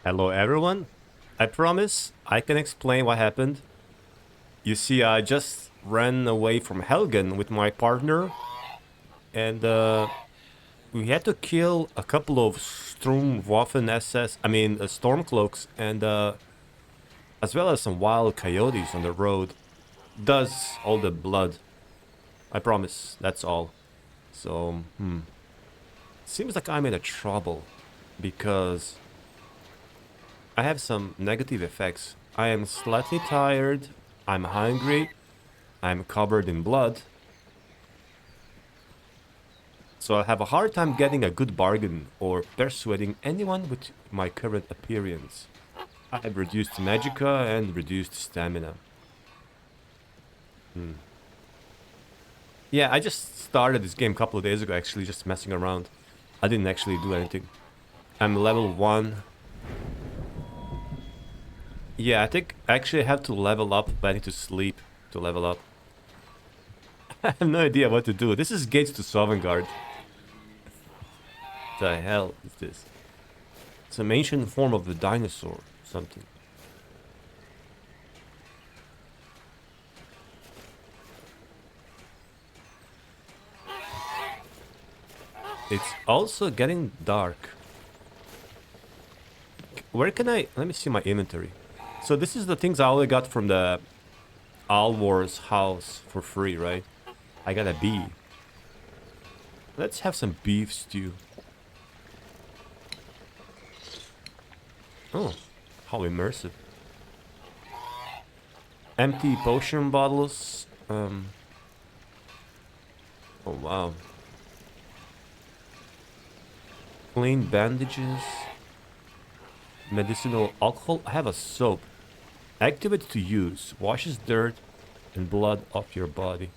Hello everyone. I promise I can explain what happened. You see, I just ran away from Helgen with my partner and we had to kill a couple of Sturmwaffen SS, Stormcloaks and as well as some wild coyotes on the road. Does all the blood. I promise, that's all. So, seems like I'm in a trouble because I have some negative effects. I am slightly tired, I'm hungry, I'm covered in blood. So I have a hard time getting a good bargain or persuading anyone with my current appearance. I have reduced magicka and reduced stamina. Yeah, I just started this game a couple of days ago actually, just messing around. I didn't actually do anything. I'm level 1. Yeah, I think I actually have to level up, but I need to sleep to level up. I have no idea what to do. This is gates to Sovngarde. The hell is this? It's an ancient form of the dinosaur, something. It's also getting dark. Where can I... Let me see my inventory. So this is the things I only got from the Alvor's house for free, right? I got a bee. Let's have some beef stew. Oh, how immersive. Empty potion bottles. Oh, wow. Clean bandages. Medicinal alcohol. I have a soap. Activate to use. Washes dirt and blood off your body.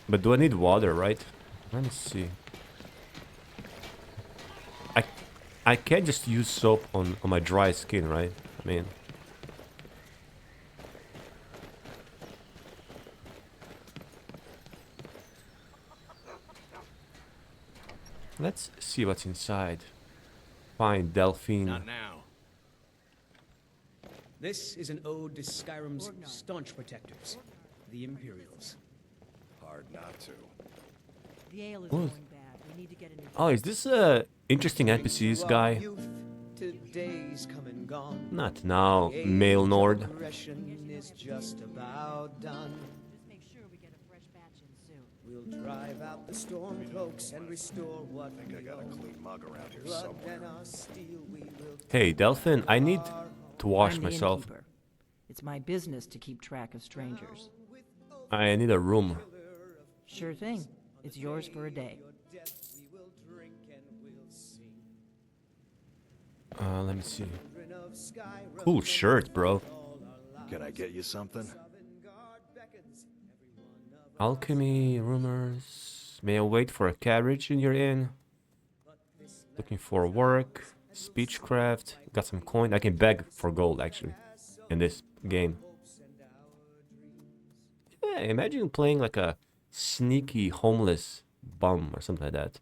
But do I need water, right? Let me see. I can't just use soap on my dry skin, right? I mean... Let's see what's inside. Find Delphine. Not now. This is an ode to Skyrim's staunch protectors, the Imperials. Hard not to. The ale is going bad. We need to get a new... Oh, is this a interesting NPCs guy? Today's come and gone. Not now, male Nord. Is just about done. Just make sure we get a fresh batch in soon. We'll drive out the storm cloaks and restore what I think I got a clean mug around here blood somewhere. and our steel we will Hey, Delphine, I need to wash I'm the myself. innkeeper. It's my business to keep track of strangers. I need a room. Sure thing. It's yours for a day. death we will drink and we'll sing. Let me see. Children of Skyrim, Cool shirt, bro. Can I get you something? Sovngarde beckons every one of Alchemy, rumors. May I wait for a carriage in your inn? Looking for work. Speechcraft. Got some coin. I can beg for gold, actually, in this game. Yeah, imagine playing like a sneaky homeless bum or something like that.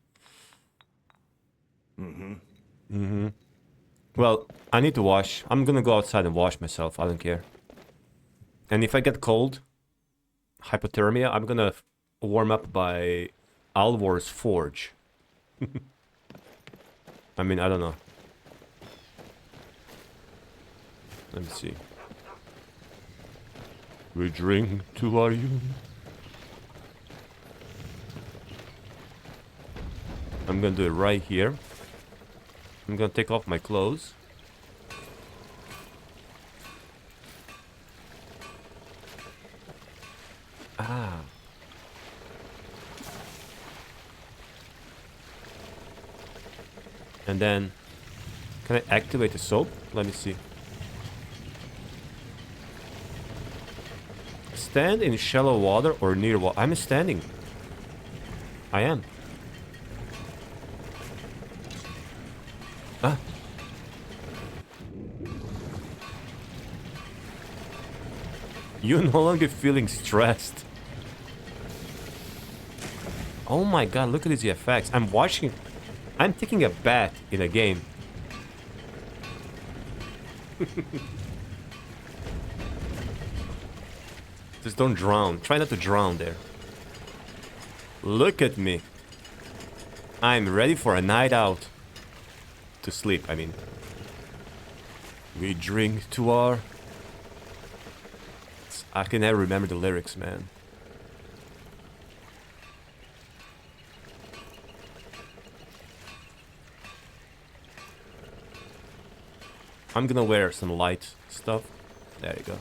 Well, I need to wash. I'm gonna go outside and wash myself. I don't care. And if I get cold, hypothermia, I'm gonna warm up by Alvor's forge. I mean, I don't know. Let me see. We drink to our youth. I'm gonna do it right here. I'm gonna take off my clothes. Ah. And then, can I activate the soap? Let me see. Stand in shallow water or near water. I'm standing. I am. Ah. You're no longer feeling stressed. Oh my god, look at these effects. I'm taking a bath in a game. Just don't drown. Try not to drown there. Look at me. I'm ready for a night out. To sleep, I mean. We drink to our... I can never remember the lyrics, man. I'm gonna wear some light stuff. There you go.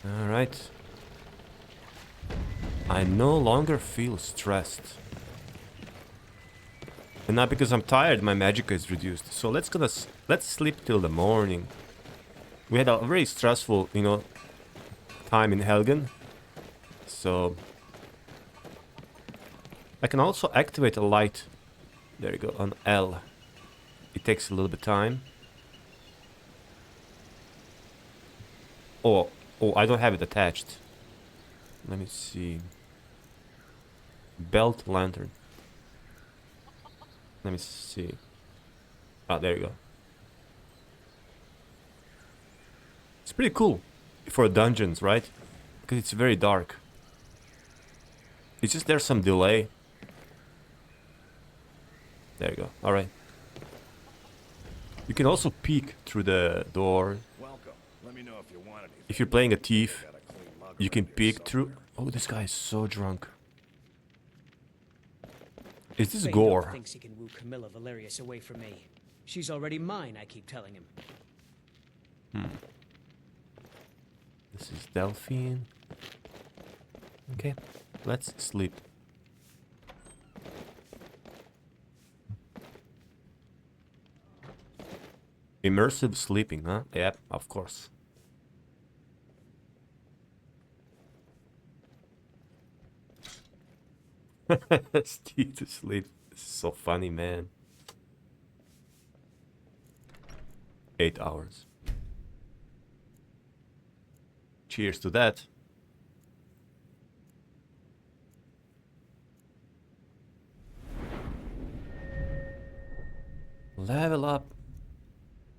Alright. I no longer feel stressed. And not because I'm tired, my magic is reduced. So let's sleep till the morning. We had a very stressful, you know, time in Helgen. So I can also activate a light. There you go, on L. It takes a little bit of time. Oh, I don't have it attached. Let me see. Belt lantern. Let me see. Ah, there you go. It's pretty cool for dungeons, right? Because it's very dark. It's just there's some delay. There you go. All right. You can also peek through the door. Welcome. Let me know if you want anything. If you're playing a thief, Got a clean mug you can around here peek somewhere. through. Oh, this guy is so drunk. Is this Feydor gore? thinks he can woo Camilla Valerius away from me. She's already mine, I keep telling him. This is Delphine. Okay, let's sleep. Immersive sleeping, huh? Yep, of course. Steve to sleep. This is so funny, man. 8 hours. Cheers to that. Level up.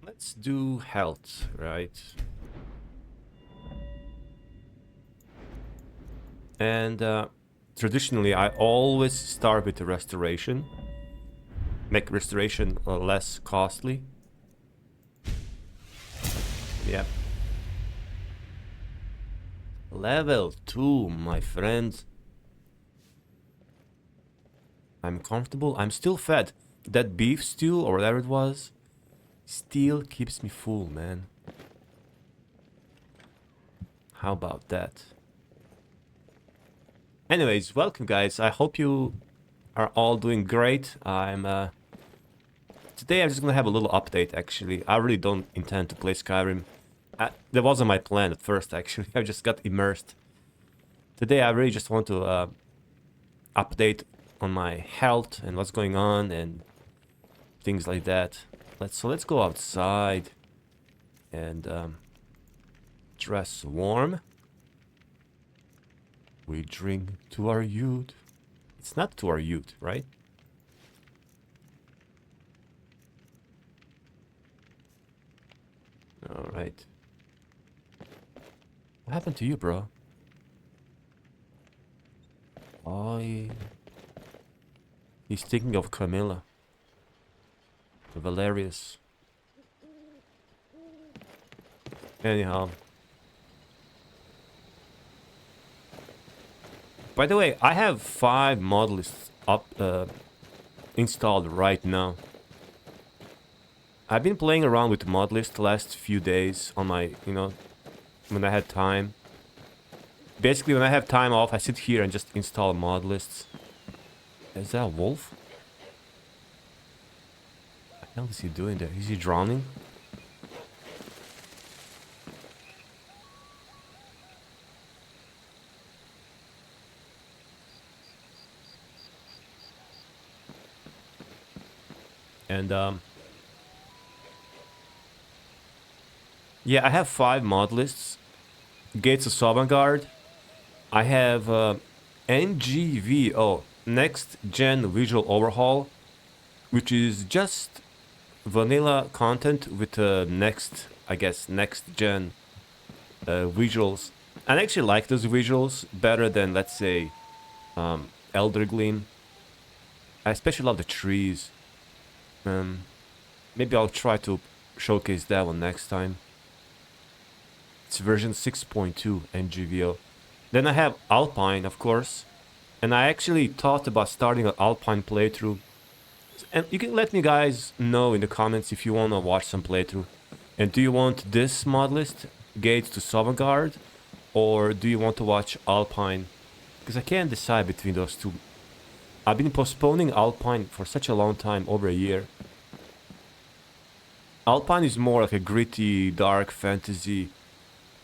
Let's do health, right? And traditionally, I always start with the restoration. Make restoration less costly. Yep. Level 2, my friend. I'm comfortable. I'm still fed. That beef stew, or whatever it was, still keeps me full, man. How about that? Anyways, welcome guys. I hope you are all doing great. Today I'm just gonna have a little update actually. I really don't intend to play Skyrim. That wasn't my plan at first actually. I just got immersed. Today I really just want to update on my health and what's going on and things like that. Let's go outside and dress warm. We drink to our youth. It's not to our youth, right? All right. What happened to you, bro? Oh, he's thinking of Camilla. Valerius. Anyhow. By the way, I have 5 modlists up installed right now. I've been playing around with modlist the last few days on my, you know, when I had time. Basically, when I have time off, I sit here and just install modlists. Is that a wolf? What the hell is he doing there? Is he drowning? And yeah, I have 5 mod lists. Gates of Sovngarde. I have NGV, next gen visual overhaul, which is just vanilla content with next, I guess, next gen visuals. I actually like those visuals better than, let's say, Elder Gleam. I especially love the trees. Maybe I'll try to showcase that one next time. It's version 6.2 NGVO. Then I have Alpine, of course. And I actually thought about starting an Alpine playthrough. And you can let me guys know in the comments if you want to watch some playthrough. And do you want this mod list, Gates to Sovngarde, or do you want to watch Alpine? Because I can't decide between those two. I've been postponing Alpine for such a long time, over a year. Alpine is more like a gritty, dark fantasy.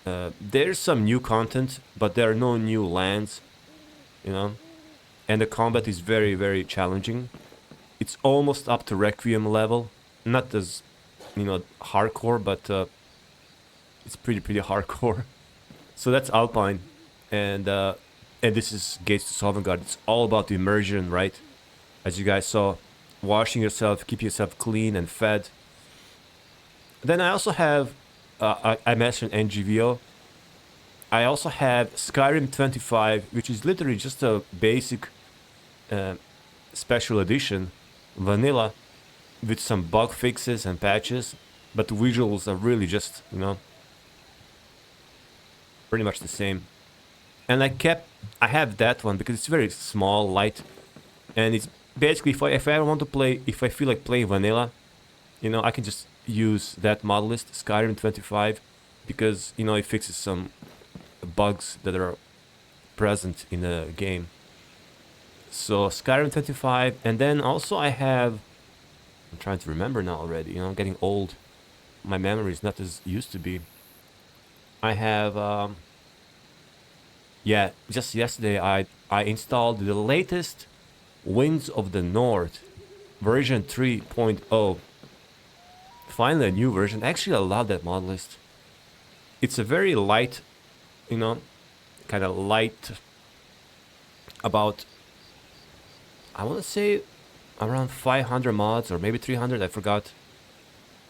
There's some new content, but there are no new lands, you know? And the combat is very, very challenging. It's almost up to Requiem level. Not as, you know, hardcore, but it's pretty hardcore. So that's Alpine. And this is Gates to Sovngarde. It's all about the immersion, right? As you guys saw, washing yourself, keep yourself clean and fed. Then I also have, I mentioned NGVO. I also have Skyrim 25, which is literally just a basic special edition, vanilla, with some bug fixes and patches. But the visuals are really just, you know, pretty much the same. And I have that one because it's very small, light. And it's basically, if I want to play, if I feel like playing vanilla, you know, I can just use that mod list, Skyrim 25, because, you know, it fixes some bugs that are present in the game. So Skyrim 25, and then also I have, I'm trying to remember now already, you know, I'm getting old. My memory is not as used to be. I have, yeah, just yesterday I installed the latest Winds of the North, version 3.0. Finally a new version. Actually, I love that mod list. It's a very light, you know, kind of light, about, I want to say around 500 mods or maybe 300, I forgot.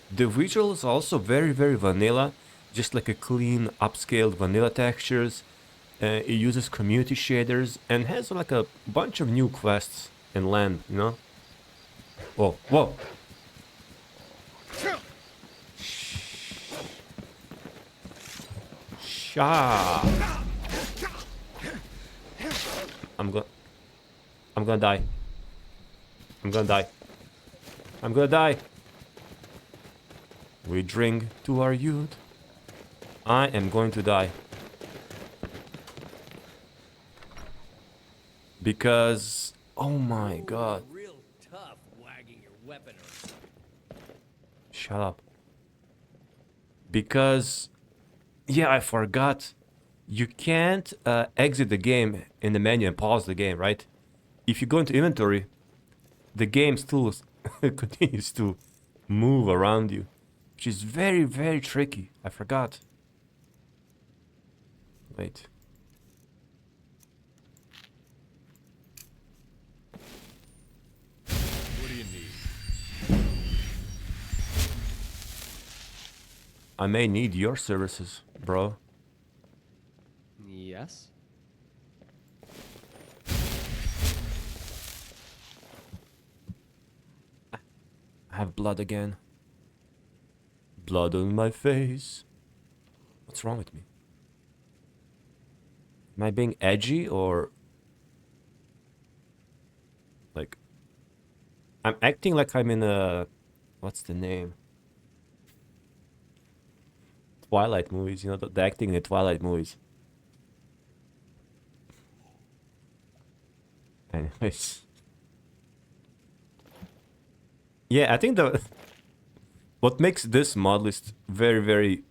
The visuals are also very, very vanilla, just like a clean, upscaled vanilla textures. It uses community shaders and has like a bunch of new quests and land, you know? Whoa, whoa! Sha! I'm gonna die. I'm gonna die. I'm gonna die. We drink to our youth. I am going to die. Because, oh my god. Real tough wagging your weapon around. Shut up. Because, yeah, I forgot. You can't exit the game in the menu and pause the game, right? If you go into inventory, the game still continues to move around you, which is very, very tricky. I forgot. Wait. What do you need? I may need your services, bro. Yes? I have blood again. Blood on my face. What's wrong with me? Am I being edgy or... like... I'm acting like I'm in a... what's the name? Twilight movies, you know, the acting in the Twilight movies. Anyways. Yeah, I think the... what makes this mod list very, very...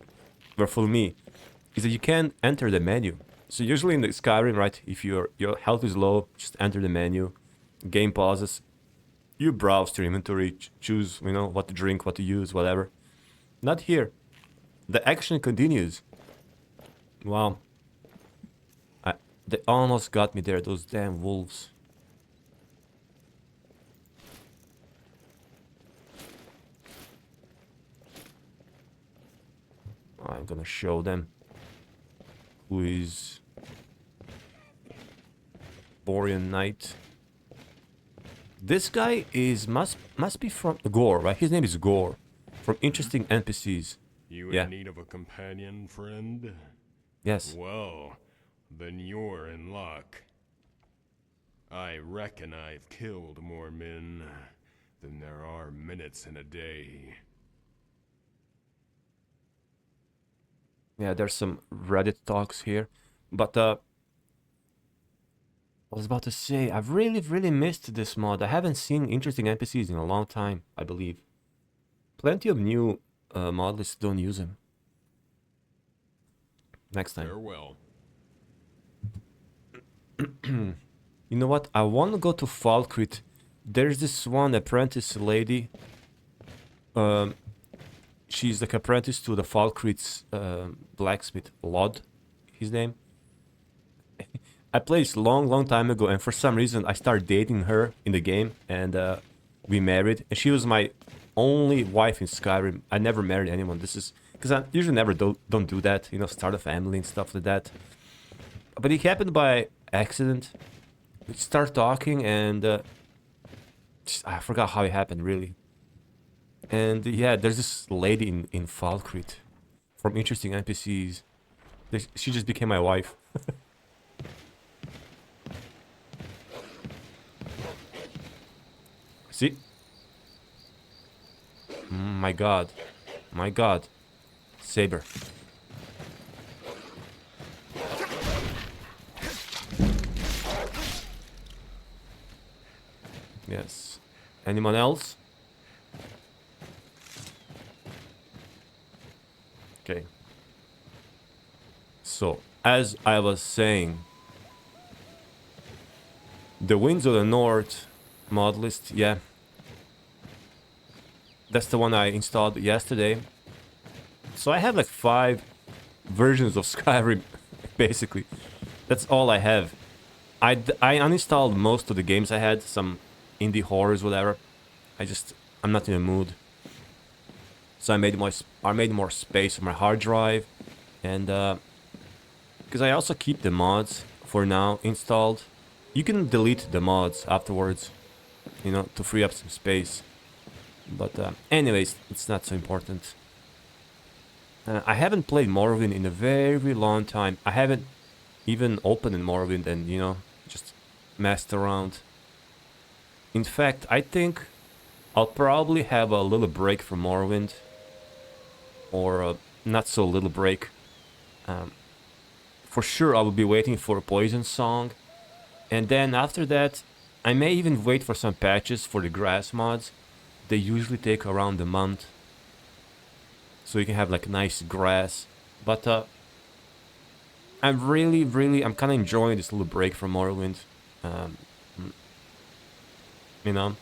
well, for me, is that you can't enter the menu. So usually in the Skyrim, right, if your health is low, just enter the menu. Game pauses. You browse through inventory, choose, you know, what to drink, what to use, whatever. Not here. The action continues. Wow. They almost got me there, those damn wolves. I'm gonna show them who is Borean Knight. This guy is must be from Gore, right? His name is Gore. From Interesting NPCs. You Yeah. in need of a companion, friend? Yes. Well, then you're in luck. I reckon I've killed more men than there are minutes in a day. Yeah, there's some Reddit talks here. But I was about to say, I've really missed this mod. I haven't seen Interesting NPCs in a long time, I believe. Plenty of new modlists don't use them. Next time. Farewell. You know what? I want to go to Falkreath. There's this one apprentice lady. She's like apprentice to the Falkreath's blacksmith, Lod, his name. I played this long time ago, and for some reason I started dating her in the game, and we married. And she was my only wife in Skyrim. I never married anyone. This is because I usually never don't do that, you know, start a family and stuff like that. But it happened by accident. We start talking, and I forgot how it happened really. And yeah, there's this lady in Falkreath from Interesting NPCs. She just became my wife. See? My god. My god. Saber. Yes. Anyone else? Okay. So, as I was saying, the Winds of the North Modlist, yeah. That's the one I installed yesterday. So I have like 5 versions of Skyrim, basically. That's all I have. I uninstalled most of the games I had, some indie horrors, whatever. I'm not in the mood. So I made more space on my hard drive, and because I also keep the mods for now installed. You can delete the mods afterwards, you know, to free up some space. But anyways, it's not so important. I haven't played Morrowind in a very long time. I haven't even opened in Morrowind and, you know, just messed around. In fact, I think I'll probably have a little break from Morrowind. Or a not so little break. For sure, I will be waiting for a Poison Song. And then after that, I may even wait for some patches for the grass mods. They usually take around a month. So you can have like nice grass. But I'm kind of enjoying this little break from Morrowind. You know?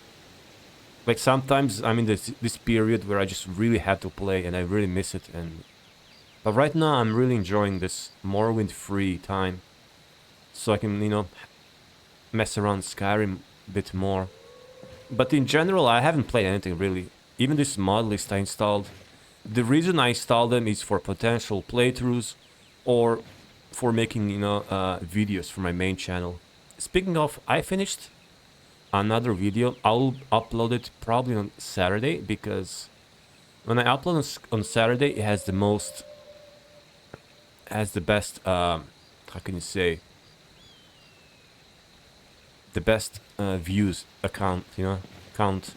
Like sometimes I'm in this period where I just really have to play and I really miss it. But right now I'm really enjoying this Morrowind free time. So I can, you know, mess around Skyrim a bit more. But in general, I haven't played anything really. Even this mod list I installed. The reason I installed them is for potential playthroughs or for making, you know, videos for my main channel. Speaking of, I finished another video. I'll upload it probably on Saturday, because when I upload on Saturday, it has the best, how can you say, the best views account, you know, count.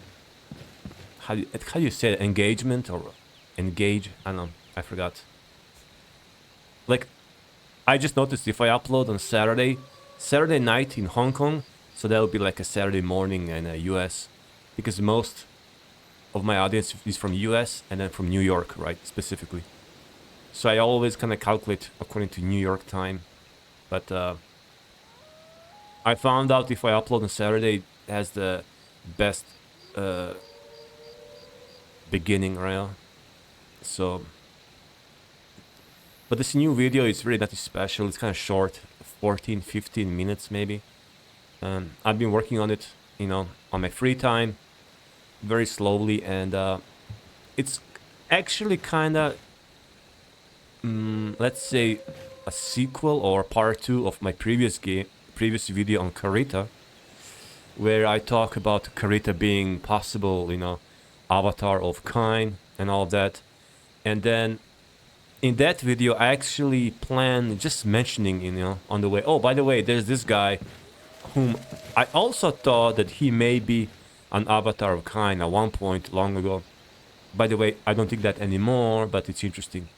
How do you say it? Engagement or engage? I don't know. I forgot. Like, I just noticed if I upload on Saturday night in Hong Kong, so that'll be like a Saturday morning in the US, because most of my audience is from US and then from New York, right, specifically. So I always kind of calculate according to New York time. But I found out if I upload on Saturday, it has the best beginning, right? So, but this new video is really nothing special. It's kind of short, 14-15 minutes maybe. I've been working on it, you know, on my free time, very slowly, and it's actually kind of let's say, a sequel or part 2 of my previous video on Karita, where I talk about Karita being possible, you know, avatar of Kain and all of that. And then in that video, I actually plan just mentioning, you know, on the way, oh, by the way, there's this guy whom I also thought that he may be an avatar of Kain at one point long ago. By the way, I don't think that anymore, but it's interesting.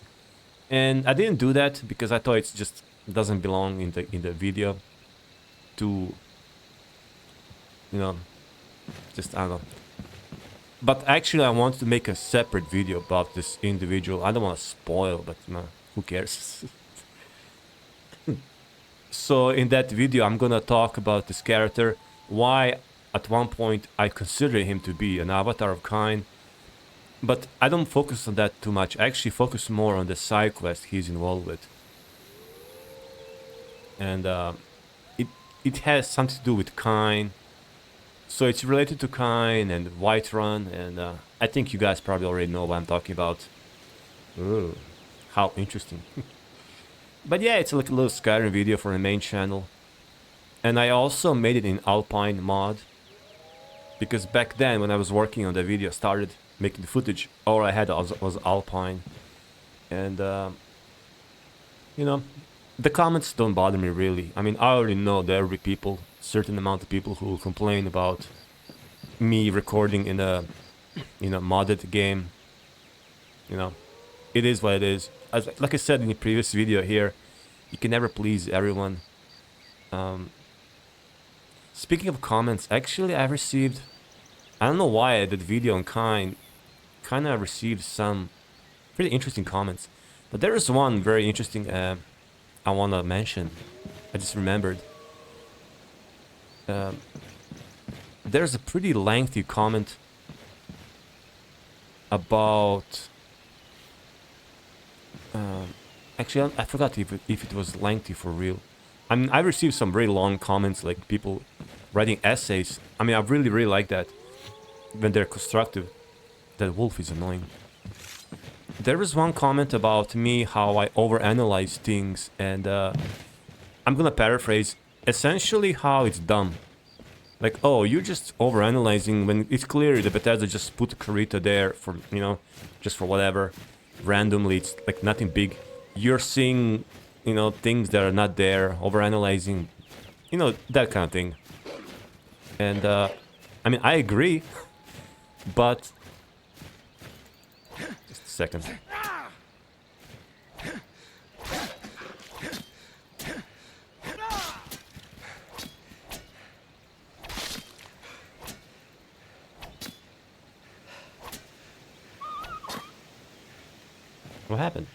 And I didn't do that because I thought it just doesn't belong in the video to, you know, just, I don't know. But actually, I want to make a separate video about this individual. I don't want to spoil, but no, who cares? So in that video, I'm gonna talk about this character, why at one point I consider him to be an avatar of Kain. But I don't focus on that too much. I actually focus more on the side quest he's involved with. And it has something to do with Kain. So it's related to Kain and Whiterun, and I think you guys probably already know what I'm talking about. Ooh, how interesting. But yeah, it's like a little Skyrim video for the main channel. And I also made it in Alpine mod. Because back then, when I was working on the video, started making the footage, all I had was Alpine. And, you know, the comments don't bother me really. I mean, I already know there will be people, certain amount of people who will complain about me recording in a, you know, modded game. You know, it is what it is. Like I said in the previous video here, you can never please everyone. Speaking of comments, actually I received, I don't know why I did video on kind of received some pretty interesting comments. But there is one very interesting I want to mention. I just remembered. There's a pretty lengthy comment about... actually, I forgot if it was lengthy for real. I mean, I received some very long comments, like people writing essays. I mean, I really like that when they're constructive. That wolf is annoying. There was one comment about me, how I overanalyze things, and I'm gonna paraphrase. Essentially, how it's dumb. Like, oh, you're just overanalyzing when it's clear that Bethesda just put Karita there for, you know, just for whatever. Randomly, it's like nothing big. You're seeing, you know, things that are not there, overanalyzing, you know, that kind of thing. And, I mean, I agree, but... Just a second. What happened?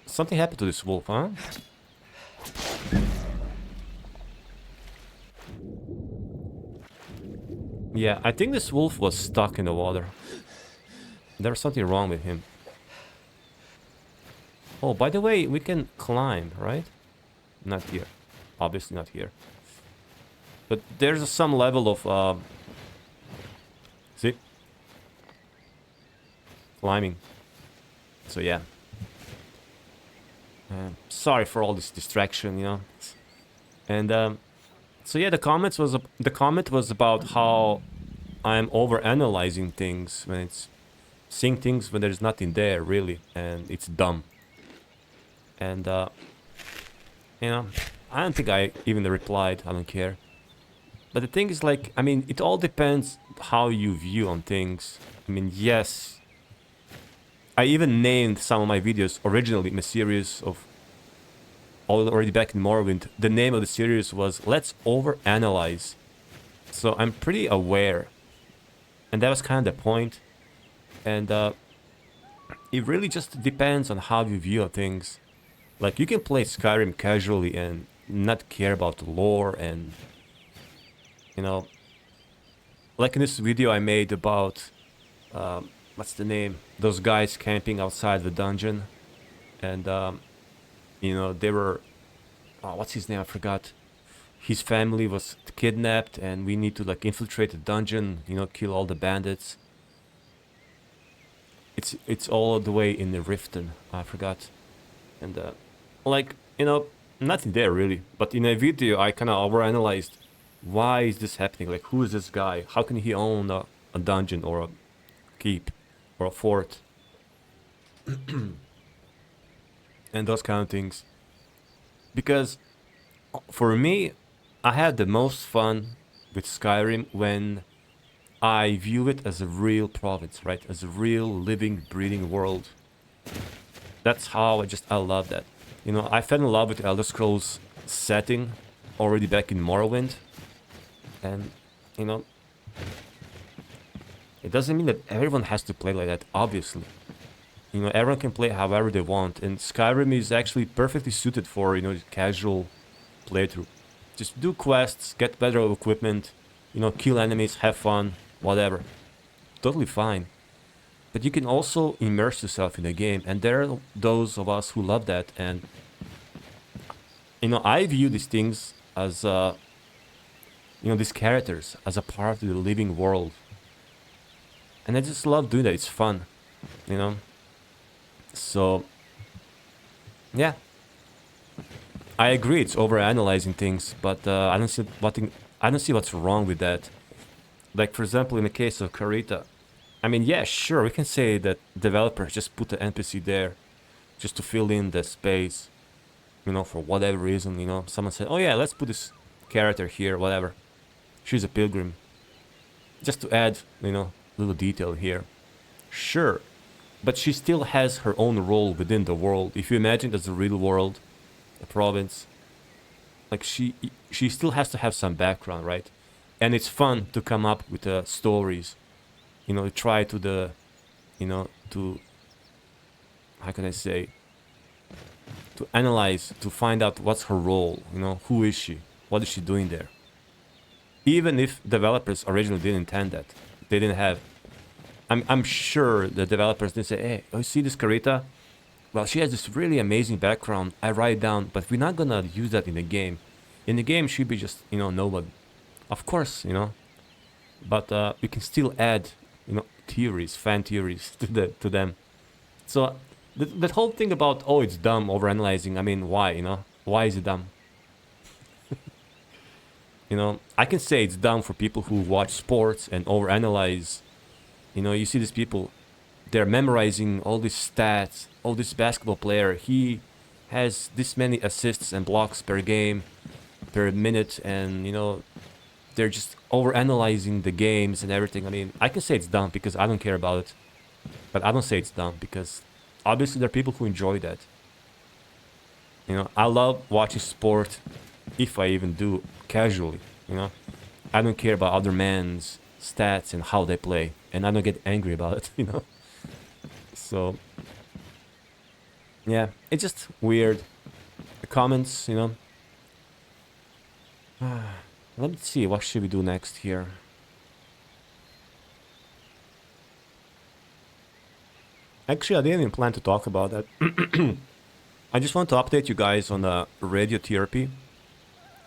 Something happened to this wolf, huh? Yeah, I think this wolf was stuck in the water. There was something wrong with him. Oh, by the way, we can climb, right? Not here. Obviously not here. But there's some level of... See? Climbing. So yeah. Sorry for all this distraction, you know. And so yeah, the comment was about how I'm overanalyzing things when it's seeing things when there's nothing there really, and it's dumb. And you know, I don't think I even replied. I don't care. But the thing is, like, I mean, it all depends how you view on things. I mean, yes. I even named some of my videos originally in a series of... Already back in Morrowind, the name of the series was Let's Overanalyze. So I'm pretty aware. And that was kind of the point. And it really just depends on how you view things. Like, you can play Skyrim casually and not care about the lore and... You know, like in this video I made about, what's the name? Those guys camping outside the dungeon. And, you know, they were, oh, what's his name? I forgot. His family was kidnapped and we need to, like, infiltrate the dungeon, you know, kill all the bandits. it's all the way in the Riften. I forgot. And like, you know, nothing there really. But in a video, I kind of overanalyzed why is this happening? Like, who is this guy? How can he own a dungeon or a keep or a fort? And those kind of things. Because for me, I had the most fun with Skyrim when I view it as a real province, right? As a real living, breathing world. That's how I love that. You know, I fell in love with Elder Scrolls setting already back in Morrowind. And, you know, it doesn't mean that everyone has to play like that, obviously. You know, everyone can play however they want. And Skyrim is actually perfectly suited for, you know, casual playthrough. Just do quests, get better equipment, you know, kill enemies, have fun, whatever. Totally fine. But you can also immerse yourself in the game, and there are those of us who love that. And you know, I view these things as you know, these characters as a part of the living world, and I just love doing that. It's fun, you know. So yeah, I agree. It's overanalyzing things, but I don't see what's wrong with that. Like, for example, in the case of Carita, I mean, yeah, sure, we can say that developers just put the NPC there just to fill in the space, you know, for whatever reason, you know. Someone said, oh yeah, let's put this character here, whatever. She's a pilgrim. Just to add, you know, little detail here. Sure, but she still has her own role within the world. If you imagine it as a real world, a province, like she still has to have some background, right? And it's fun to come up with stories, you know, try to you know, to, how can I say, to analyze, to find out what's her role, you know, who is she, what is she doing there. Even if developers originally didn't intend that, they didn't have. I'm sure the developers didn't say, hey, oh, you see this Carita? Well, she has this really amazing background. I write down, but we're not gonna use that in the game. In the game, she'd be just, you know, nobody. Of course, you know, but we can still add, you know, theories, fan theories to them. So that whole thing about, oh, it's dumb overanalyzing. I mean, why? You know, why is it dumb? You know, I can say it's dumb for people who watch sports and overanalyze. You know, you see these people, they're memorizing all these stats. Oh, this basketball player, he has this many assists and blocks per game, per minute, and you know, they're just overanalyzing the games and everything. I mean, I can say it's dumb because I don't care about it, but I don't say it's dumb because obviously there are people who enjoy that. You know, I love watching sport, if I even do casually. You know, I don't care about other men's stats and how they play, and I don't get angry about it. You know, so yeah, it's just weird. The comments, you know. Let me see, what should we do next here? Actually, I didn't even plan to talk about that. I just want to update you guys on the radiotherapy.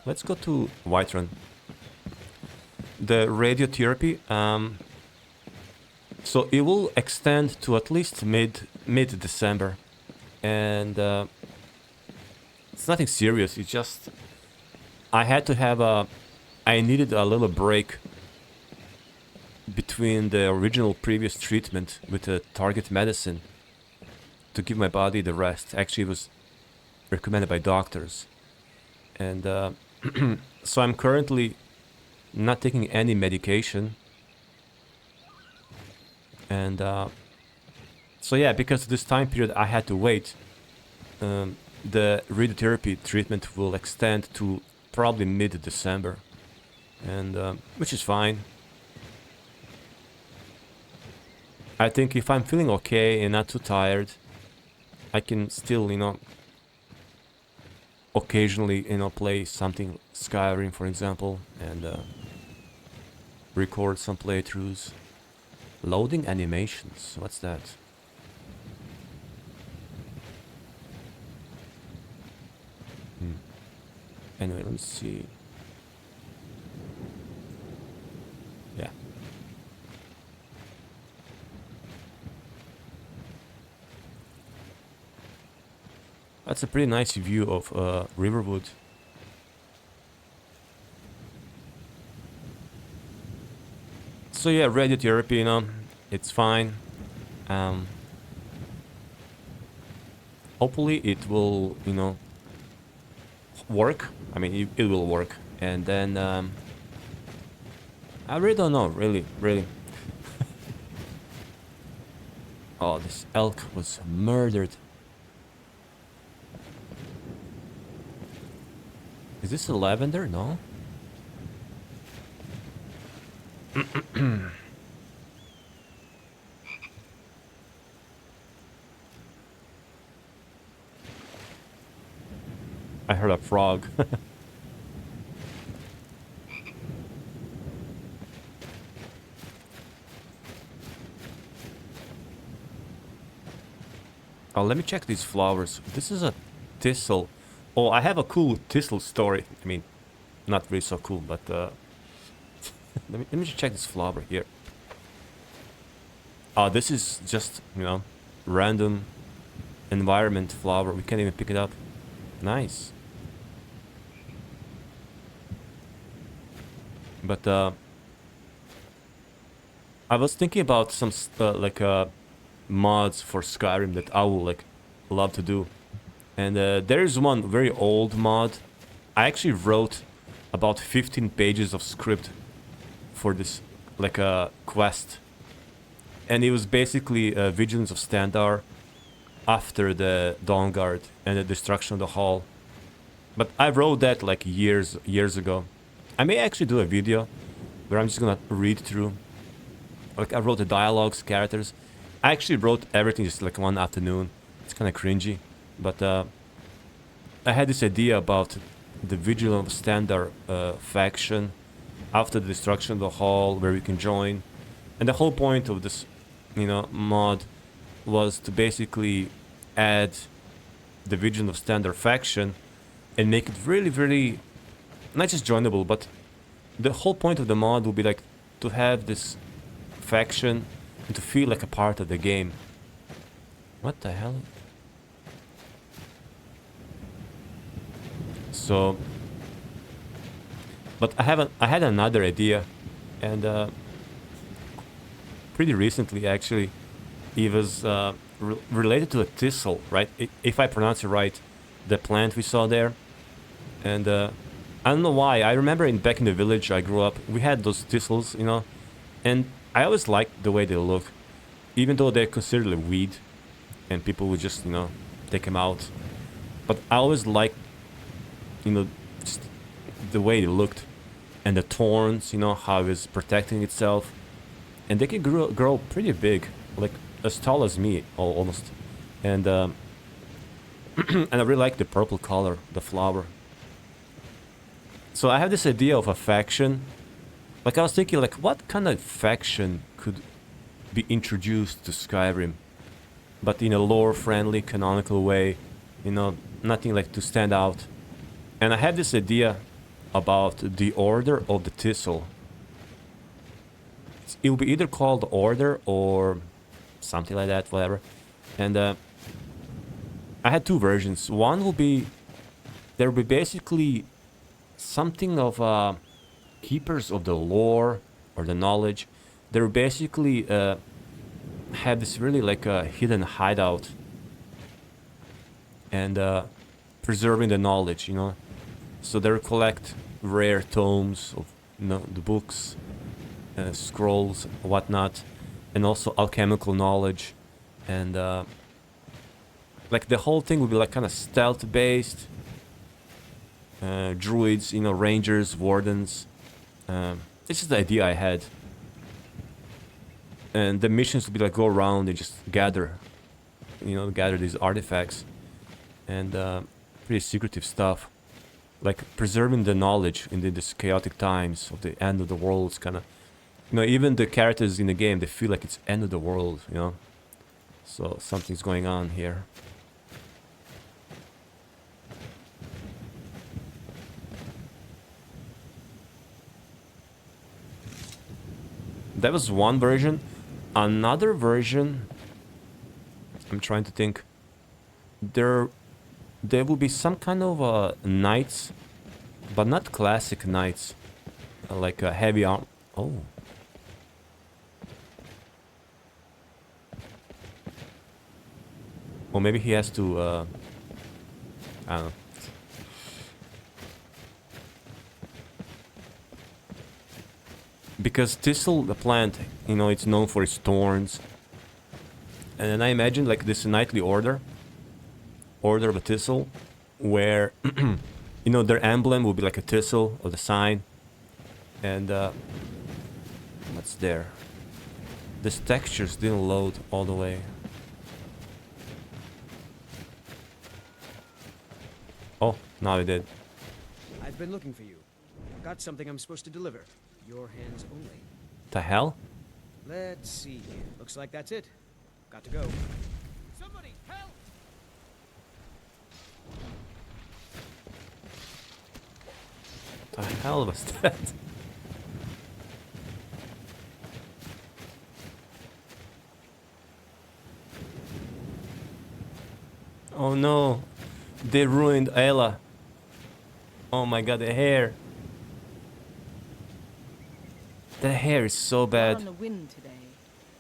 Let's go to Whiterun. The radiotherapy, so it will extend to at least mid-December. And it's nothing serious, it's just I had to have I needed a little break between the original previous treatment with the target medicine to give my body the rest. Actually, it was recommended by doctors. And so I'm currently not taking any medication. And so yeah, because of this time period I had to wait, the radiotherapy treatment will extend to probably mid-December. And which is fine. I think if I'm feeling okay and not too tired, I can still, you know, occasionally, you know, play something, Skyrim for example, and record some playthroughs. Loading animations, what's that? Anyway, let me see. Yeah. That's a pretty nice view of Riverwood. So yeah, radiotherapy, you know, it's fine. Hopefully it will, you know, work. I mean, it will work. And then, I really don't know, really. Oh, this elk was murdered. Is this a lavender? No? I heard a frog. Oh, let me check these flowers. This is a thistle. Oh, I have a cool thistle story. I mean, not really so cool, but let me just check this flower here. Oh, this is just, you know, random environment flower. We can't even pick it up. Nice. But I was thinking about some like mods for Skyrim that I would like love to do. And there is one very old mod. I actually wrote about 15 pages of script for this like a quest. And it was basically Vigilance of Standar after the Dawnguard and the destruction of the Hall. But I wrote that like years ago. I may actually do a video where I'm just gonna read through. Like I wrote the dialogues, characters. I actually wrote everything just like one afternoon. It's kind of cringy, but I had this idea about the Vigilant of Standard faction after the destruction of the Hall, where we can join, and the whole point of this, you know, mod was to basically add the Vigilant of Standard faction and make it really not just joinable, but the whole point of the mod would be like to have this faction and to feel like a part of the game. What the hell? So, but I had another idea, and pretty recently actually, it was related to a thistle, right? If I pronounce it right, the plant we saw there, and I don't know why. I remember back in the village I grew up, we had those thistles, you know, and I always liked the way they look, even though they're considered a weed, and people would just, you know, take them out. But I always liked, you know, just the way it looked, and the thorns, you know, how it was protecting itself, and they can grow pretty big, like as tall as me, almost, and and I really like the purple color, the flower. So I have this idea of a faction. Like I was thinking, like what kind of faction could be introduced to Skyrim, but in a lore-friendly, canonical way, you know, nothing like to stand out. And I had this idea about the Order of the Thistle. It will be either called Order or something like that, whatever. And I had two versions. One will be, there will be basically something of keepers of the lore or the knowledge. They will basically have this really like a hidden hideout and preserving the knowledge, you know. So they collect rare tomes of, you know, the books, scrolls, whatnot, and also alchemical knowledge, and like the whole thing would be like kind of stealth based. Druids, you know, rangers, wardens. This is the idea I had, and the missions would be like go around and just gather, you know, gather these artifacts, and pretty secretive stuff, like preserving the knowledge in this chaotic times of the end of the world. It's kind of, you know, even the characters in the game, they feel like it's end of the world, you know. So something's going on here. That was one version. Another version, I'm trying to think. There there will be some kind of knights, but not classic knights, like a heavy arm. Oh. Or maybe he has to, I don't know. Because Thistle, the plant, you know, it's known for its thorns. And then I imagine like this knightly order of a Thistle, where, you know, their emblem will be like a thistle or the sign. And, what's there? This textures didn't load all the way. Oh, now it did. I've been looking for you. Got something I'm supposed to deliver. Your hands only. The hell? Let's see. Looks like that's it. Got to go. Somebody help! The hell was that? Oh no, they ruined Aela. Oh my god, the hair. The hair is so We're bad. on the wind today.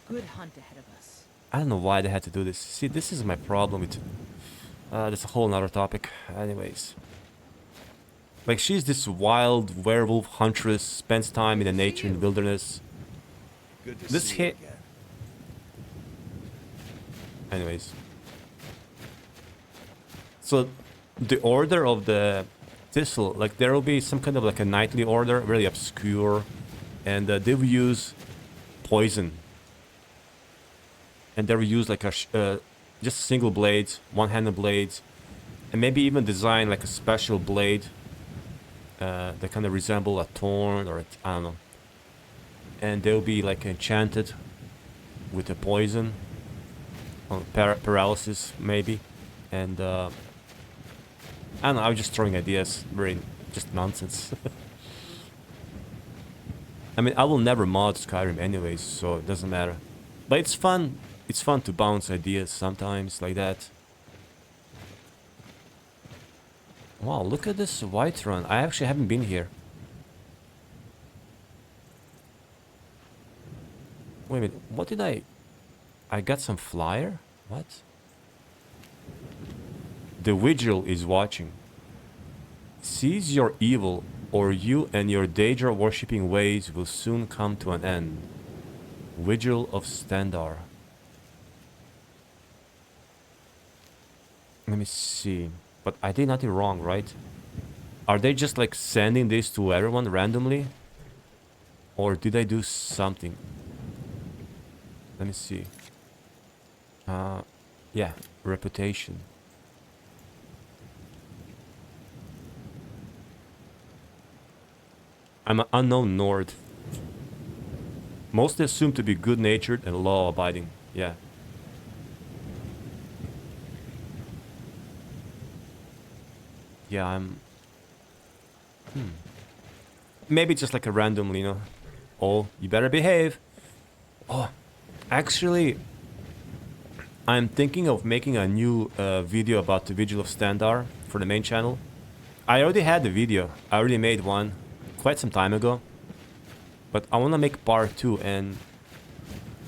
Good hunt ahead of us. I don't know why they had to do this. See, this is my problem with... that's a whole nother topic. Anyways. Like, she's this wild werewolf huntress, spends time in the nature, in the wilderness. Good to This see you hit... again. Anyways. So, the order of the Thistle, like, there will be some kind of like a knightly order, really obscure. And they will use poison. And they will use like a just single blades, one-handed blades, and maybe even design like a special blade that kind of resemble a thorn or I don't know. And they'll be like enchanted with a poison, or paralysis maybe, and I don't know. I'm just throwing ideas, very just nonsense. I mean, I will never mod Skyrim anyways, so it doesn't matter. But it's fun. It's fun to bounce ideas sometimes like that. Wow, look at this Whiterun. I actually haven't been here. Wait a minute, what did I got some flyer? What? The Vigil is watching. Seize your evil, or you and your Daedra worshipping ways will soon come to an end. Vigil of Standar. Let me see. But I did nothing wrong, right? Are they just like sending this to everyone randomly? Or did I do something? Let me see. Yeah, reputation. I'm an unknown Nord. Mostly assumed to be good-natured and law-abiding. Yeah. Yeah, I'm... Maybe just like a random, you know. Oh, you better behave. Oh, actually, I'm thinking of making a new video about the Vigil of Standar for the main channel. I already had the video. I already made one quite some time ago. But I want to make part 2, and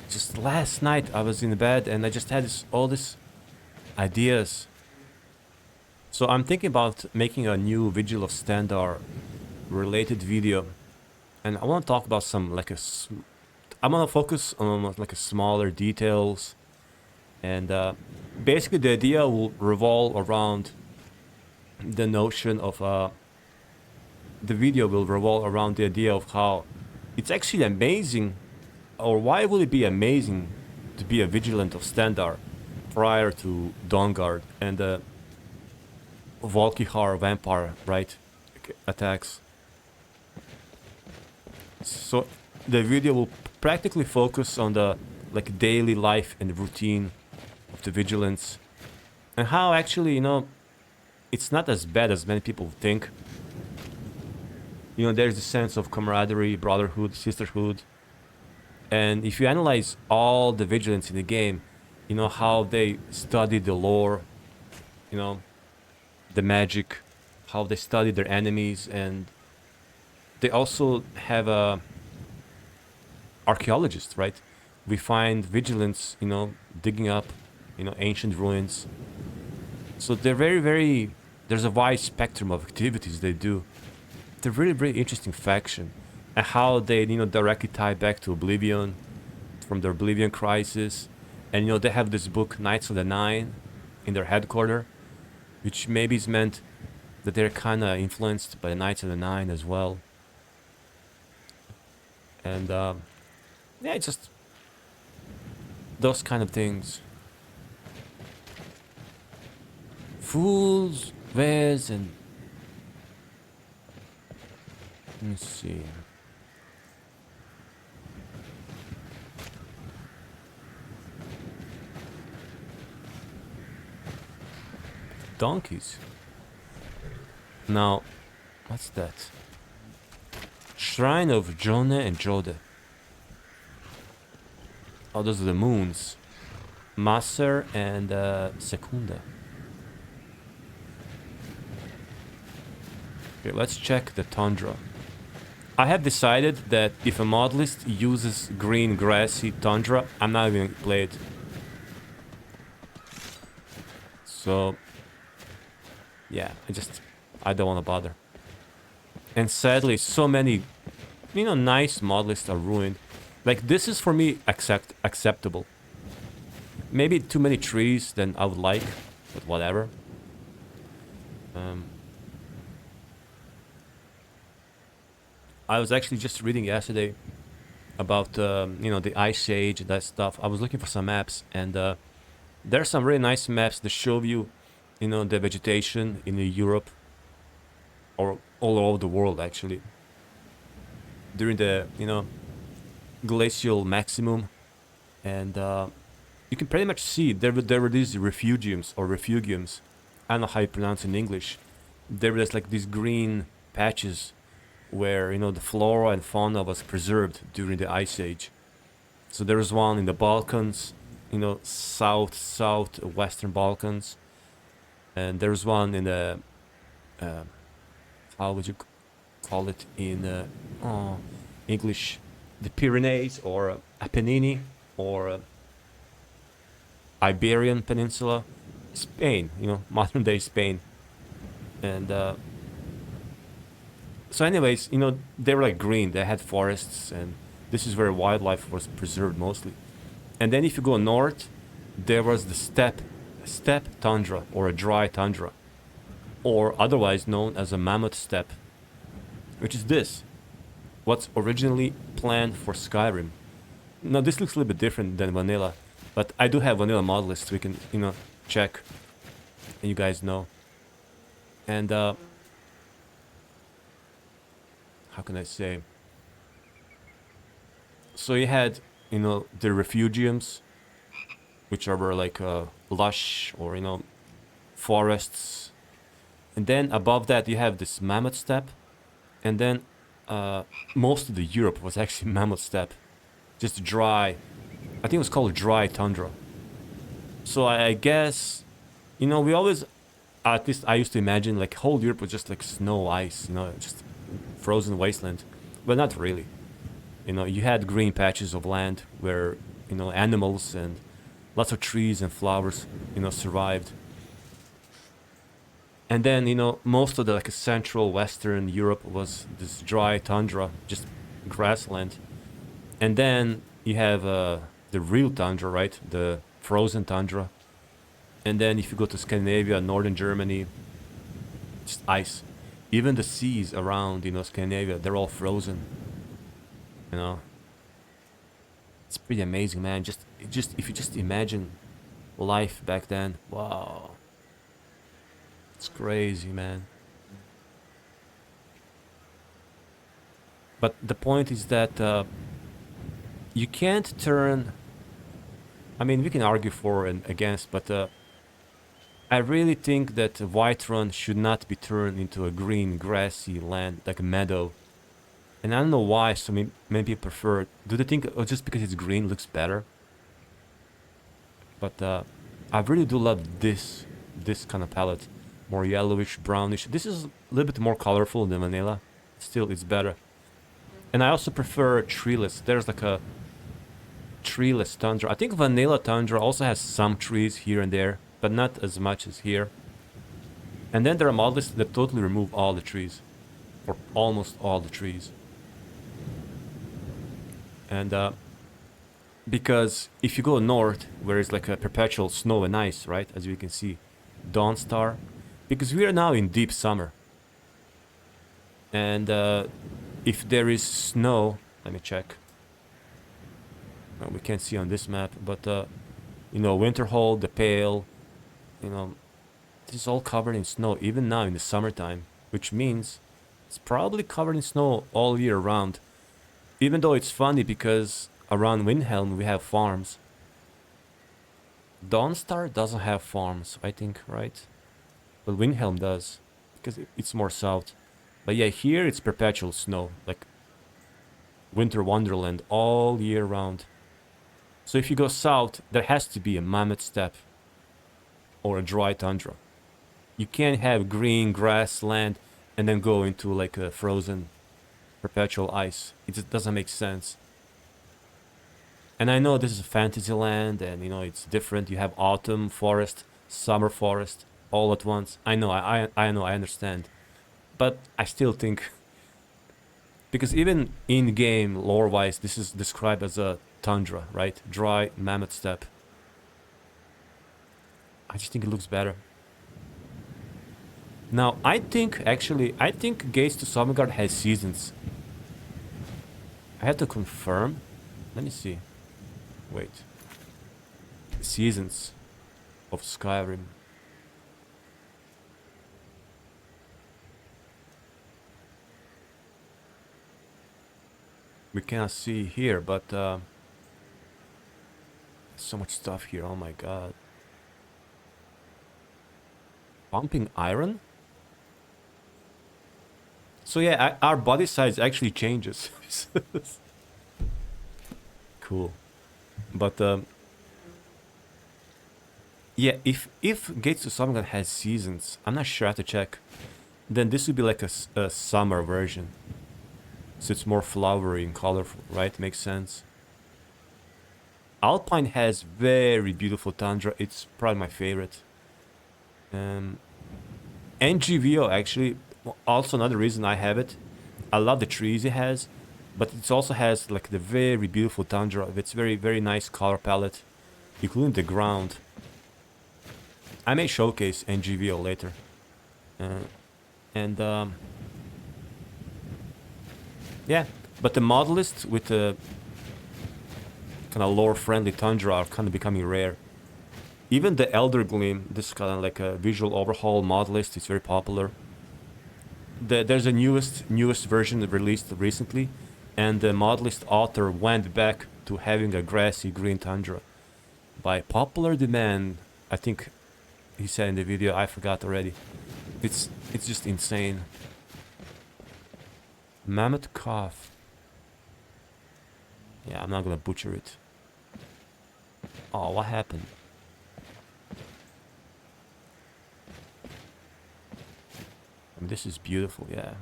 just last night I was in bed and I just had all these ideas. So I'm thinking about making a new Vigil of Standar related video, and I want to talk about some like I want to focus on like a smaller details, and basically the idea will revolve around the notion of the video will revolve around the idea of how it's actually amazing, or why would it be amazing to be a Vigilant of Standar prior to Dawnguard and the Volkihar vampire, right, attacks. So the video will practically focus on the like daily life and routine of the Vigilants, and how actually, you know, it's not as bad as many people think. You know, there's a sense of camaraderie, brotherhood, sisterhood. And if you analyze all the Vigilants in the game, you know, how they study the lore, you know, the magic, how they study their enemies, and they also have a archaeologist, right? We find vigilants, digging up, ancient ruins. So they're very, very. There's a wide spectrum of activities they do. They're really, very interesting faction, and how they, directly tie back to Oblivion, from the Oblivion Crisis, and they have this book Knights of the Nine, in their headquarters, which maybe is meant that they're kind of influenced by the Knights of the Nine as well. And yeah, it's just those kind of things. Fools, wares, and let me see. Donkeys. Now, what's that? Shrine of Jone and Jode. Oh, those are the moons. Maser and Secunda. Okay, let's check the Tundra. I have decided that if a modlist uses green grassy Tundra, I'm not even gonna play it. So, yeah, I don't want to bother. And sadly, so many, nice modlists are ruined. Like, this is for me acceptable. Maybe too many trees than I would like, but whatever. I was actually just reading yesterday about, the Ice Age and that stuff. I was looking for some maps, and there are some really nice maps that show you, the vegetation in Europe, or all over the world, actually, during the, glacial maximum. And you can pretty much see there were these refugiums, or refugiums. I don't know how you pronounce it in English. There was like these green patches where, the flora and fauna was preserved during the Ice Age. So there was one in the Balkans, southwestern Balkans. And there's one in the, how would you call it in English? The Pyrenees, or Apennine, or Iberian Peninsula. Spain, modern day Spain. And so anyways, they were like green, they had forests, and this is where wildlife was preserved mostly. And then if you go north, there was the steppe tundra, or a dry tundra, or otherwise known as a mammoth steppe, which is this, what's originally planned for Skyrim. Now this looks a little bit different than vanilla, but I do have vanilla modlists we can, check, and you guys know. And how can I say? So you had, the refugiums, which were like lush, or forests, and then above that you have this mammoth steppe, and then most of the Europe was actually mammoth steppe, just dry. I think it was called dry tundra. So I guess, we always, at least I used to imagine, like whole Europe was just like snow, ice, just frozen wasteland. But not really. You had green patches of land where, animals and lots of trees and flowers, survived. And then, most of the like central western Europe was this dry tundra, just grassland. And then you have the real tundra, right? The frozen tundra. And then if you go to Scandinavia, northern Germany, just ice. Even the seas around, Scandinavia, they're all frozen. It's pretty amazing, man. Just if you just imagine life back then, wow. It's crazy, man. But the point is that you can't turn. I mean, we can argue for and against, but I really think that Whiterun should not be turned into a green, grassy land, like a meadow. And I don't know why so many people prefer it. Do they think just because it's green looks better? But I really do love this kind of palette. more yellowish, brownish. This is a little bit more colorful than vanilla. Still, it's better. And I also prefer treeless. There's like a treeless tundra. I think vanilla tundra also has some trees here and there, but not as much as here. And then there are modlists that totally remove all the trees, or almost all the trees. And because if you go north, where it's like a perpetual snow and ice, right, as you can see, Dawnstar, because we are now in deep summer. And if there is snow, let me check. No, we can't see on this map, but you know, Winterhold, the Pale, you know, this is all covered in snow, even now in the summertime, which means it's probably covered in snow all year round. Even though it's funny because around Windhelm we have farms. Dawnstar doesn't have farms, I think, right? But Windhelm does, because it's more south. But yeah, here it's perpetual snow, like winter wonderland all year round. So if you go south, there has to be a mammoth steppe or a dry tundra. You can't have green grassland and then go into like a frozen perpetual ice. It just doesn't make sense. And I know this is a fantasy land and you know it's different. You have autumn forest, summer forest all at once. I know, I know, I understand. But I still think, because even in-game lore-wise, this is described as a tundra, right? Dry mammoth steppe. I just think it looks better. Now, I think Gates to Sovngarde has seasons. I have to confirm. Let me see. Wait. Seasons of Skyrim. We cannot see here, but so much stuff here. Oh my god. Pumping iron? So yeah, our body size actually changes. Cool. But yeah, if Gates to Sovngarde has seasons, I'm not sure, I have to check. Then this would be like a summer version. So it's more flowery and colorful, right? Makes sense. Alpine has very beautiful tundra. It's probably my favorite. NGVO actually, also another reason I have it. I love the trees it has, but it also has like the very beautiful tundra. It's very, very nice color palette, including the ground. I may showcase NGVO later. Yeah, but the modlists with the kind of lore-friendly tundra are kind of becoming rare. Even the Elder Gleam, this kind of like a visual overhaul modlist, is very popular. There's a newest version released recently, and the modlist author went back to having a grassy green tundra. By popular demand, I think he said in the video, I forgot already. It's just insane. Mammoth Cough. Yeah, I'm not gonna butcher it. Oh, what happened? I mean, this is beautiful, yeah.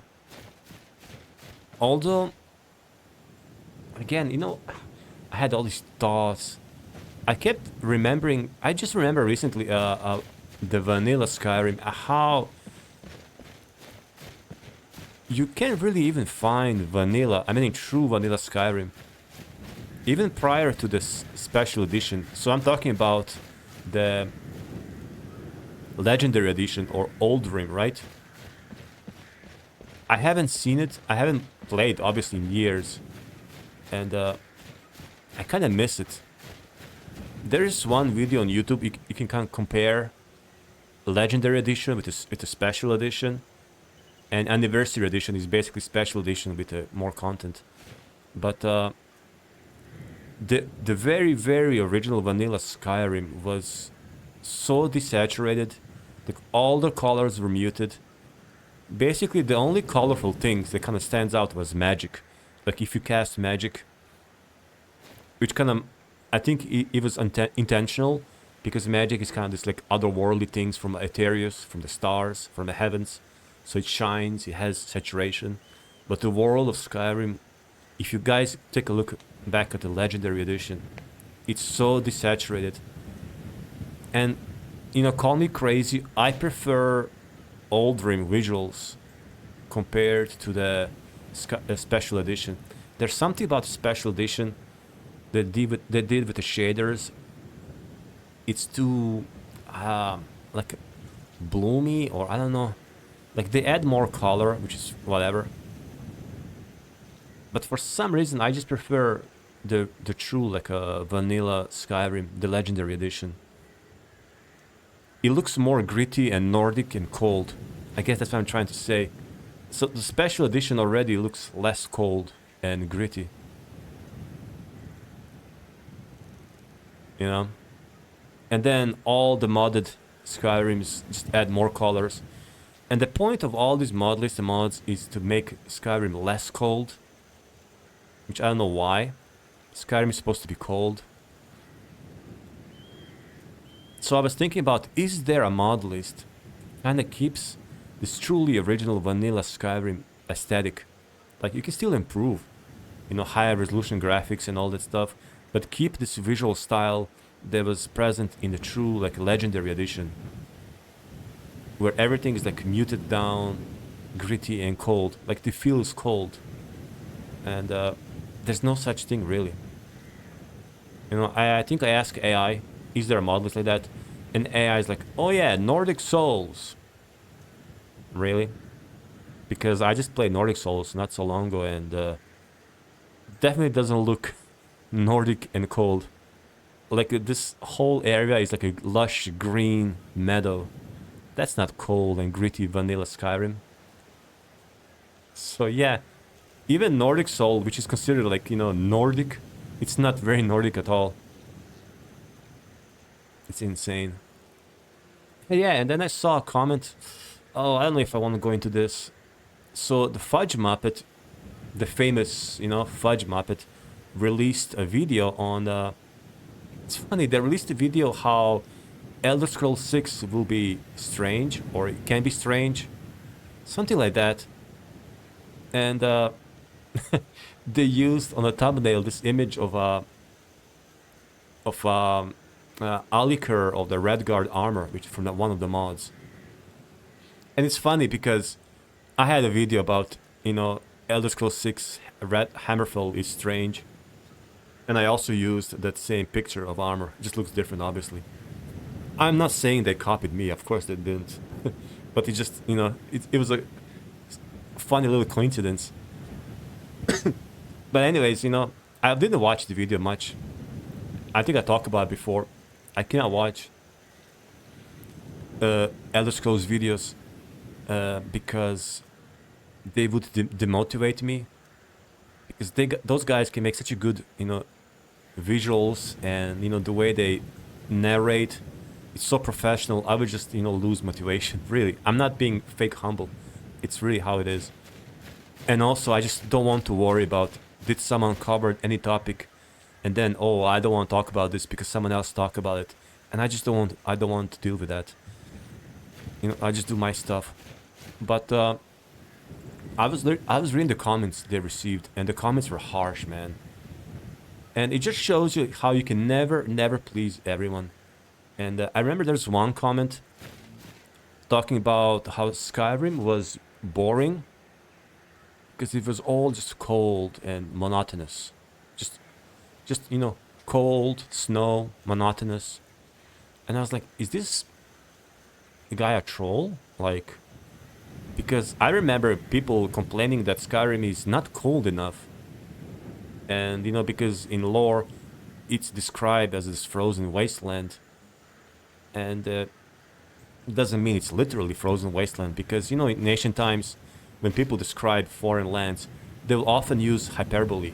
Although, again, you know, I had all these thoughts. I kept remembering, I just remember recently the vanilla Skyrim, how you can't really even find vanilla, I mean true vanilla Skyrim, even prior to this special edition. So I'm talking about the Legendary Edition or Oldrim, right? I haven't seen it, I haven't played obviously in years, and I kind of miss it. There is one video on YouTube, you can kind of compare Legendary Edition with the Special Edition. And Anniversary Edition is basically Special Edition with more content. But the very, very original vanilla Skyrim was so desaturated. Like all the colors were muted. Basically, the only colorful things that kind of stands out was magic. Like if you cast magic, which kind of, I think it was intentional, because magic is kind of this like otherworldly things from Aetherius, from the stars, from the heavens. So it shines, it has saturation. But the world of Skyrim, if you guys take a look back at the Legendary Edition, it's so desaturated. And, you know, call me crazy, I prefer Oldrim visuals compared to the Special Edition. There's something about the Special Edition that they did with the shaders. It's too, like, bloomy, or I don't know. Like, they add more color, which is whatever. But for some reason, I just prefer the true, like, vanilla Skyrim, the Legendary Edition. It looks more gritty and Nordic and cold. I guess that's what I'm trying to say. So the Special Edition already looks less cold and gritty. You know? And then all the modded Skyrims just add more colors. And the point of all these modlists and mods is to make Skyrim less cold. Which I don't know why. Skyrim is supposed to be cold. So I was thinking about, is there a mod list kind of keeps this truly original vanilla Skyrim aesthetic? Like, you can still improve, you know, higher resolution graphics and all that stuff, but keep this visual style that was present in the true, like, Legendary Edition, where everything is like muted down, gritty and cold. Like, the feel is cold, and there's no such thing really. You know, I think I asked AI, is there a mod list like that? And AI is like, oh yeah, Nordic Souls. Really? Because I just played Nordic Souls not so long ago, and definitely doesn't look Nordic and cold. Like, this whole area is like a lush green meadow. That's not cold and gritty vanilla Skyrim. So yeah, even Nordic Soul, which is considered like, you know, Nordic, it's not very Nordic at all. It's insane. Yeah, and then I saw a comment. Oh, I don't know if I want to go into this. So the Fudgemuppet, the famous, you know, Fudgemuppet, released a video on... it's funny, they released a video how Elder Scrolls 6 will be strange, or it can be strange. Something like that. And they used on the thumbnail this image of Alikar of the Redguard armor, which is from one of the mods. And it's funny because I had a video about, you know, Elder Scrolls 6 Red Hammerfell is strange. And I also used that same picture of armor. It just looks different, obviously. I'm not saying they copied me, of course they didn't. But it just, you know, it was a funny little coincidence. But anyways, you know, I didn't watch the video much. I think I talked about it before. I cannot watch Elder Scrolls videos because they would demotivate me. Because those guys can make such a good, you know, visuals, and, you know, the way they narrate, it's so professional. I would just, you know, lose motivation. Really, I'm not being fake humble. It's really how it is. And also, I just don't want to worry about, did someone cover any topic, and then, oh, I don't want to talk about this because someone else talked about it, and I just don't want. I don't want to deal with that. You know, I just do my stuff. But I was reading the comments they received, and the comments were harsh, man. And it just shows you how you can never please everyone. And I remember there's one comment talking about how Skyrim was boring because it was all just cold and monotonous. Just, you know, cold, snow, monotonous. And I was like, is this guy a troll? Like, because I remember people complaining that Skyrim is not cold enough. And, you know, because in lore, it's described as this frozen wasteland. And it doesn't mean it's literally frozen wasteland. Because, you know, in ancient times, when people describe foreign lands, they'll often use hyperbole.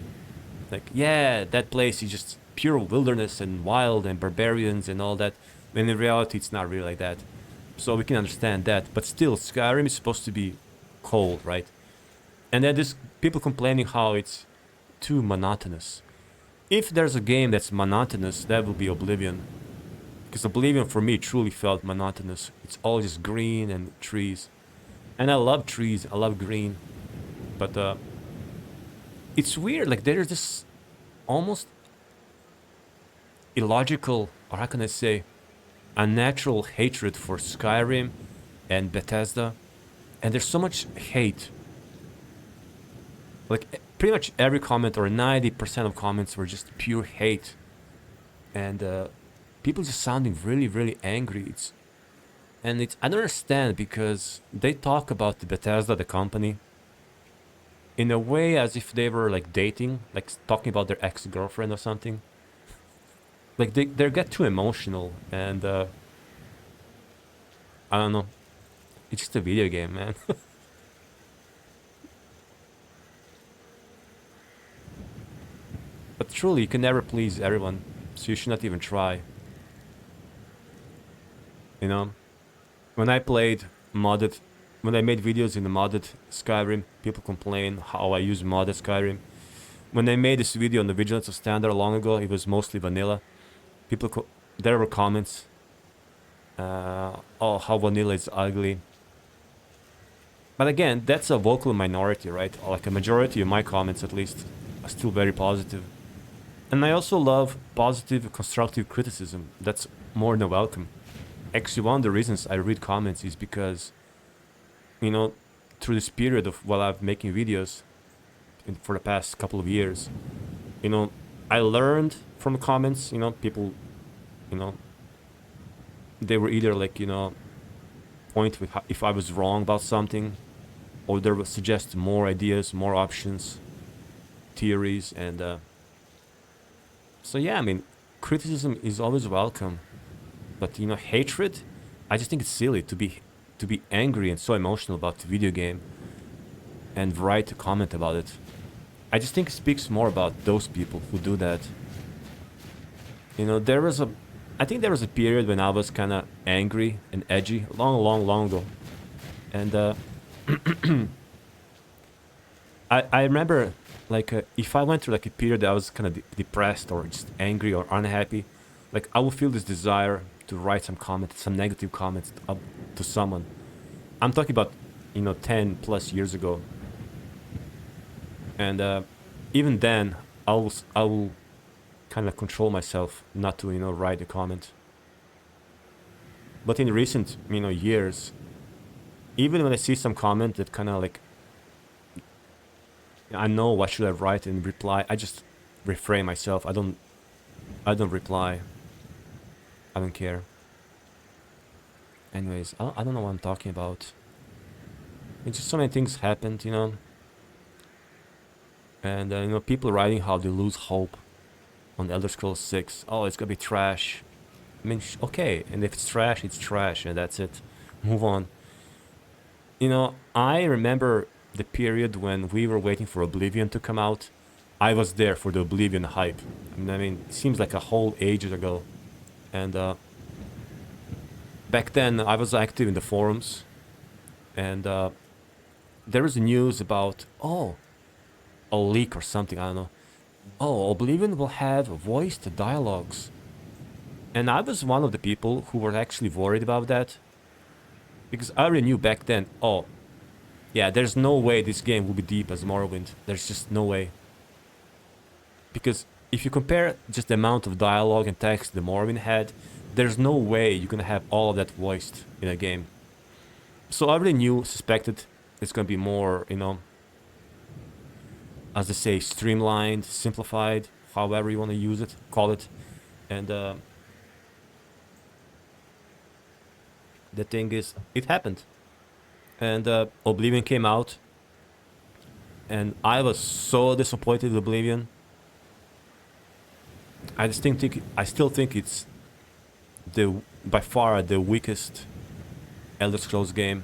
Like, yeah, that place is just pure wilderness and wild and barbarians and all that. When in reality, it's not really like that. So we can understand that. But still, Skyrim is supposed to be cold, right? And then there's people complaining how it's too monotonous. If there's a game that's monotonous, that will be Oblivion. Because Oblivion for me truly felt monotonous. It's all just green and trees. And I love trees, I love green. But it's weird, like there's this almost illogical, or how can I say, unnatural hatred for Skyrim and Bethesda. And there's so much hate. Like pretty much every comment, or 90% of comments, were just pure hate. And people just sounding really, really angry. I don't understand, because they talk about the Bethesda, the company, in a way as if they were like dating, like talking about their ex-girlfriend or something. Like they get too emotional, and I don't know. It's just a video game, man. But truly, you can never please everyone, so you should not even try. You know? When I made videos in the modded Skyrim, people complain how I use modded Skyrim. When I made this video on the Vigilant of Standard long ago, it was mostly vanilla. There were comments, oh, how vanilla is ugly. But again, that's a vocal minority, right? Like a majority of my comments, at least, are still very positive. And I also love positive, constructive criticism. That's more than welcome. Actually, one of the reasons I read comments is because, you know, through this period of while I've making videos for the past couple of years, you know, I learned from the comments. You know, people, you know, they were either like, you know, point with if I was wrong about something, or they would suggest more ideas, more options, theories, and so yeah, I mean, criticism is always welcome. But you know, hatred, I just think it's silly to be angry and so emotional about the video game and write a comment about it. I just think it speaks more about those people who do that. You know, I think there was a period when I was kind of angry and edgy, long ago. And I remember, like, if I went through like a period that I was kind of depressed or just angry or unhappy, like I would feel this desire to write some comments, some negative comments to someone. I'm talking about, you know, 10 plus years ago. And even then, I will kind of control myself not to, you know, write a comment. But in recent, you know, years, even when I see some comment that kind of like, I know what should I write and reply, I just refrain myself. I don't reply. I don't care. Anyways, I don't know what I'm talking about. It's just so many things happened, you know. And you know, people writing how they lose hope on Elder Scrolls 6. Oh, it's gonna be trash. I mean, okay, and if it's trash, and that's it. Move on. You know, I remember the period when we were waiting for Oblivion to come out. I was there for the Oblivion hype. I mean, it seems like a whole ages ago. And back then, I was active in the forums. And there was news about, oh, a leak or something, I don't know. Oh, Oblivion will have voiced dialogues. And I was one of the people who were actually worried about that. Because I already knew back then, oh, yeah, there's no way this game will be deep as Morrowind. There's just no way. Because if you compare just the amount of dialogue and text the Morrowind had, there's no way you're gonna have all of that voiced in a game. So I already suspected it's gonna be more, you know, as they say, streamlined, simplified, however you want to call it. And the thing is, it happened. And Oblivion came out, and I was so disappointed with Oblivion. I still think it's by far the weakest Elder Scrolls game.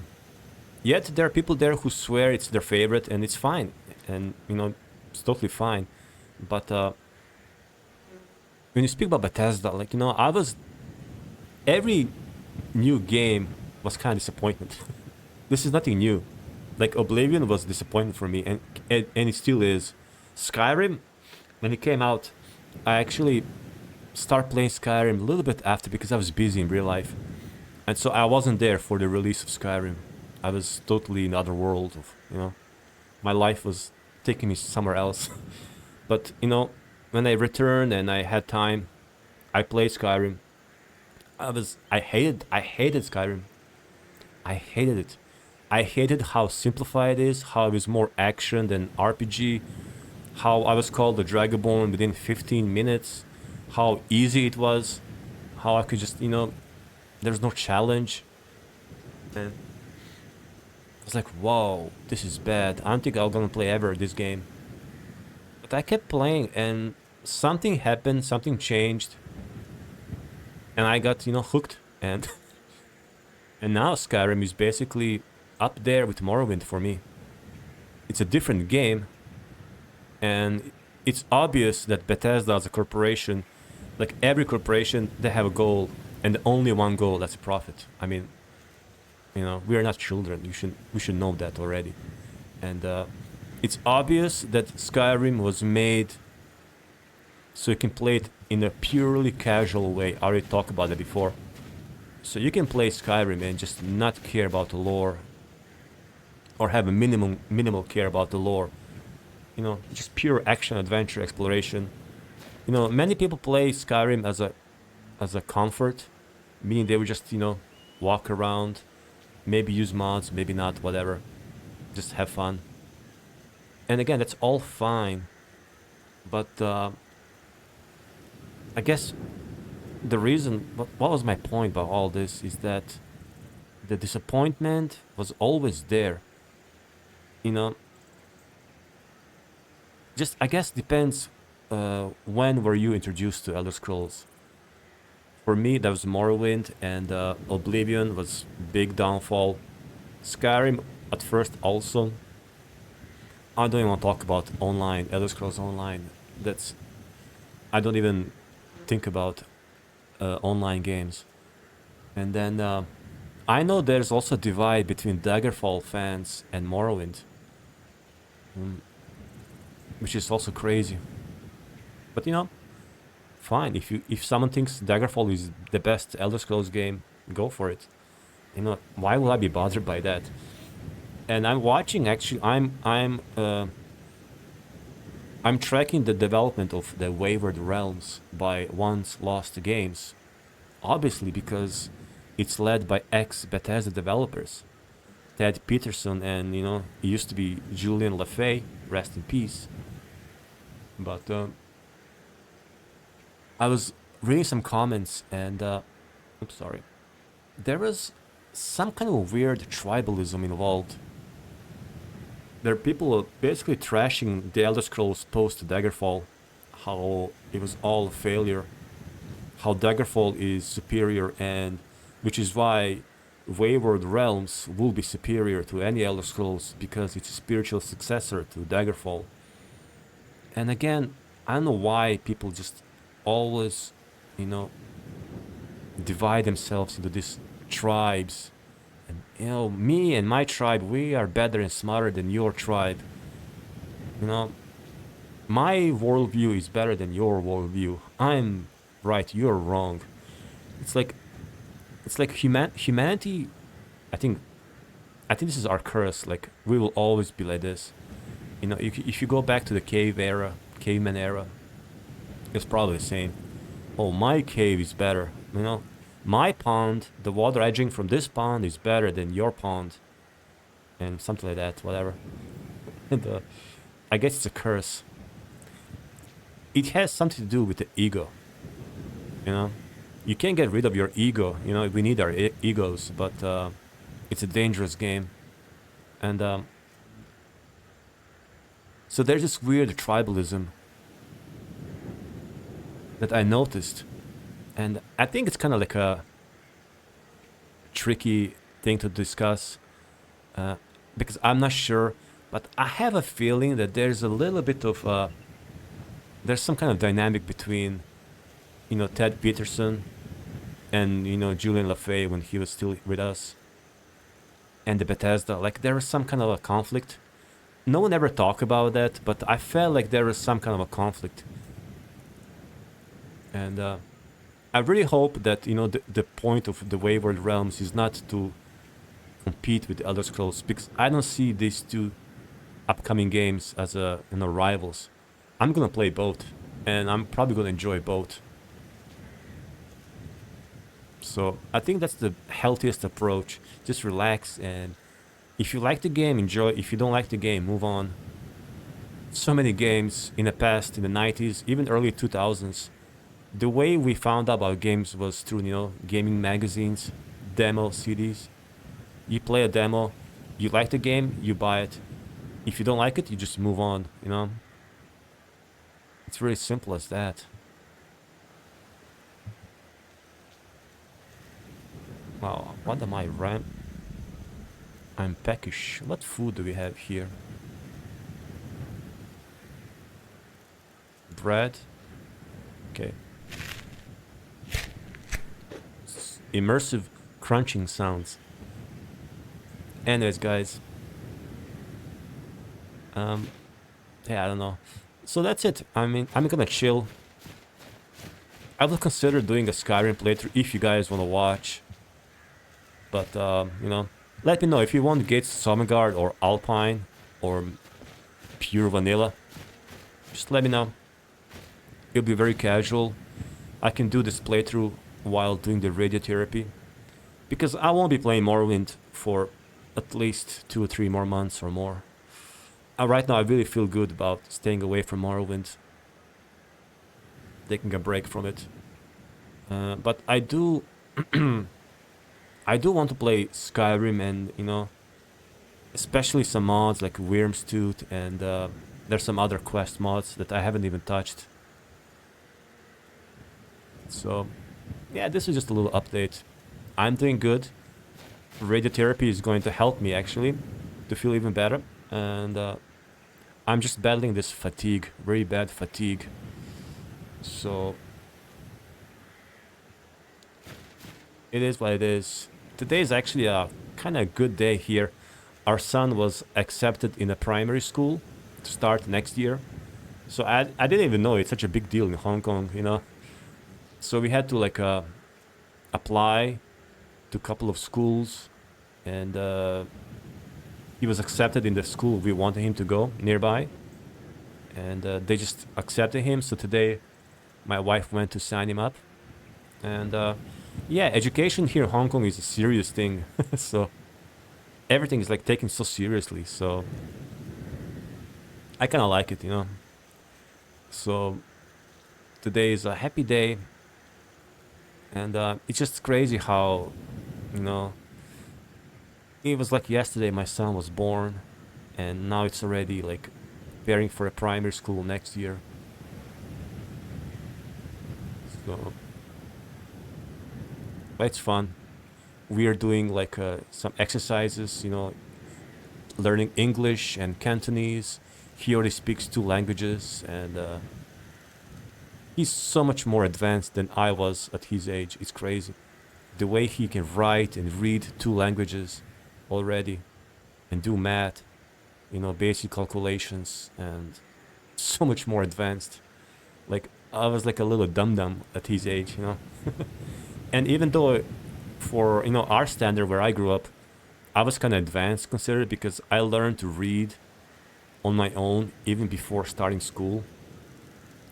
Yet there are people there who swear it's their favorite, and it's fine, and you know, it's totally fine. But when you speak about Bethesda, like, you know, every new game was kind of disappointment. This is nothing new. Like, Oblivion was disappointment for me, and it still is. Skyrim, when it came out, I actually start playing Skyrim a little bit after because I was busy in real life. And so I wasn't there for the release of Skyrim. I was totally in another world of, my life was taking me somewhere else. But, when I returned and I had time, I played Skyrim. I hated Skyrim. I hated it. I hated how simplified it is, how it was more action than RPG, how I was called the Dragonborn within 15 minutes, how easy it was, how I could just, there's no challenge. And I was like, whoa, this is bad. I don't think I'm gonna play ever this game. But I kept playing and something happened, something changed. And I got, hooked. And and now Skyrim is basically up there with Morrowind for me. It's a different game. And it's obvious that Bethesda as a corporation, like every corporation, they have a goal. And only one goal, that's profit. I mean, we are not children. We should know that already. And it's obvious that Skyrim was made so you can play it in a purely casual way. I already talked about it before. So you can play Skyrim and just not care about the lore, or have a minimal care about the lore. Just pure action, adventure, exploration. Many people play Skyrim as a comfort, meaning they would just walk around, maybe use mods, maybe not, whatever, just have fun. And again, that's all fine, but I guess the reason, what was my point about all this, is that the disappointment was always there. Just, I guess, depends when were you introduced to Elder Scrolls. For me, that was Morrowind, and Oblivion was big downfall. Skyrim at first also. I don't even want to talk about online, Elder Scrolls Online. I don't even think about online games. And then I know there's also a divide between Daggerfall fans and Morrowind, which is also crazy. But fine. If someone thinks Daggerfall is the best Elder Scrolls game, go for it. Why will I be bothered by that? And I'm watching. Actually, I'm tracking the development of the Wayward Realms by Once Lost Games, obviously because it's led by ex-Bethesda developers, Ted Peterson, and it used to be Julian LaFay, rest in peace. But I was reading some comments, and I'm sorry, there was some kind of weird tribalism involved. There are people basically trashing the Elder Scrolls post Daggerfall, how it was all a failure, how Daggerfall is superior, and which is why Wayward Realms will be superior to any Elder Scrolls because it's a spiritual successor to Daggerfall. And again, I don't know why people just always, divide themselves into these tribes. And, me and my tribe, we are better and smarter than your tribe. My worldview is better than your worldview. I'm right, you're wrong. It's like humanity. I think this is our curse. Like, we will always be like this. If you go back to the caveman era, it's probably the same. Oh, my cave is better. My pond, the water I drink from this pond is better than your pond, and something like that, whatever. And I guess it's a curse. It has something to do with the ego. You can't get rid of your ego. We need our egos, but it's a dangerous game. And so there's this weird tribalism that I noticed. And I think it's kind of like a tricky thing to discuss because I'm not sure, but I have a feeling that there's a little bit of there's some kind of dynamic between Ted Peterson and Julian LaFay when he was still with us, and the Bethesda. Like, there was some kind of a conflict. No one ever talked about that, but I felt like there was some kind of a conflict. And I really hope that, you know, the point of the Wayward Realms is not to compete with the Elder Scrolls, because I don't see these two upcoming games as you know, rivals. I'm gonna play both, and I'm probably gonna enjoy both. So I think that's the healthiest approach. Just relax, and if you like the game, enjoy. If you don't like the game, move on. So many games in the past, in the 90s, even early 2000s, the way we found out about games was through, you know, gaming magazines, demo CDs. You play a demo, you like the game, you buy it. If you don't like it, you just move on, you know? It's really simple as that. Wow, what am I I'm peckish. What food do we have here? Bread. Okay. Immersive crunching sounds. Anyways, guys. Yeah, I don't know. So that's it. I mean, I'm gonna chill. I will consider doing a Skyrim playthrough if you guys want to watch. But, you know, let me know if you want Gates Sovngarde or Alpine or pure vanilla. Just let me know. It'll be very casual. I can do this playthrough while doing the radiotherapy. Because I won't be playing Morrowind for at least 2 or 3 more months or more. Right now I really feel good about staying away from Morrowind. Taking a break from it. But I do... I do want to play Skyrim and, you know, especially some mods like Wormstooth, and there's some other quest mods that I haven't even touched. So, yeah, this is just a little update. I'm doing good. Radiotherapy is going to help me, actually, to feel even better. And I'm just battling this fatigue, very bad fatigue. So, it is what it is. Today is actually a kind of good day here. Our son was accepted in a primary school to start next year. So I didn't even know it's such a big deal in Hong Kong, you know. So we had to like apply to a couple of schools, and he was accepted in the school we wanted him to go nearby, and they just accepted him. So today my wife went to sign him up, and yeah, education here in Hong Kong is a serious thing. So everything is like taken so seriously. So I kind of like it, you know. So today is a happy day, and it's just crazy how, you know, it was like yesterday my son was born, and now it's already like preparing for a primary school next year. So but it's fun. We are doing like some exercises, you know, learning English and Cantonese. He already speaks 2 languages, and he's so much more advanced than I was at his age. It's crazy. The way he can write and read 2 languages already, and do math, you know, basic calculations, and so much more advanced. Like, I was like a little dum-dum at his age, you know. And even though for, you know, our standard where I grew up, I was kind of advanced considered, because I learned to read on my own even before starting school.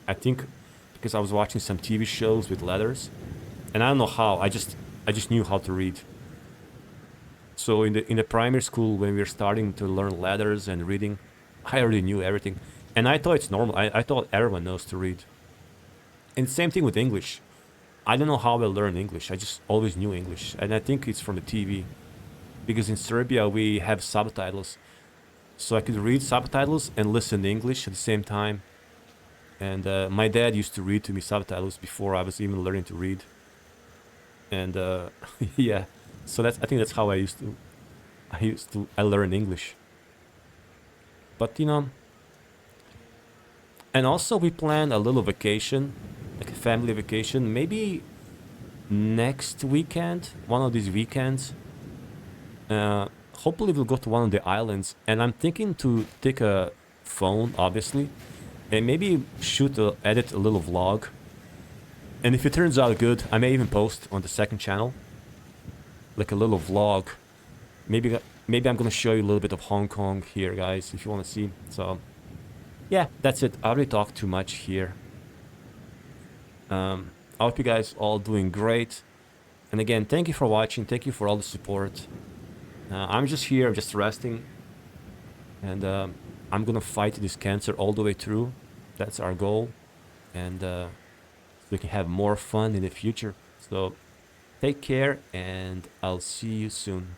I think because I was watching some TV shows with letters, and I don't know how, I just knew how to read. So in the primary school, when we were starting to learn letters and reading, I already knew everything, and I thought it's normal. I thought everyone knows to read. And same thing with English. I don't know how I learned English. I just always knew English. And I think it's from the TV. Because in Serbia, we have subtitles. So I could read subtitles and listen to English at the same time. And my dad used to read to me subtitles before I was even learning to read. And yeah, so I think that's how I learned English. But, you know, and also we planned a little vacation, like a family vacation, maybe next weekend, one of these weekends. Hopefully we'll go to one of the islands, and I'm thinking to take a phone, obviously, and maybe edit a little vlog, And if it turns out good, I may even post on the second channel, like a little vlog. Maybe I'm gonna show you a little bit of Hong Kong here, guys, if you want to see. So yeah, that's it. I already talked too much here. I hope you guys all doing great. And again, thank you for watching. Thank you for all the support. I'm just here, just resting. And I'm gonna fight this cancer all the way through. That's our goal. And we can have more fun in the future. So take care, and I'll see you soon.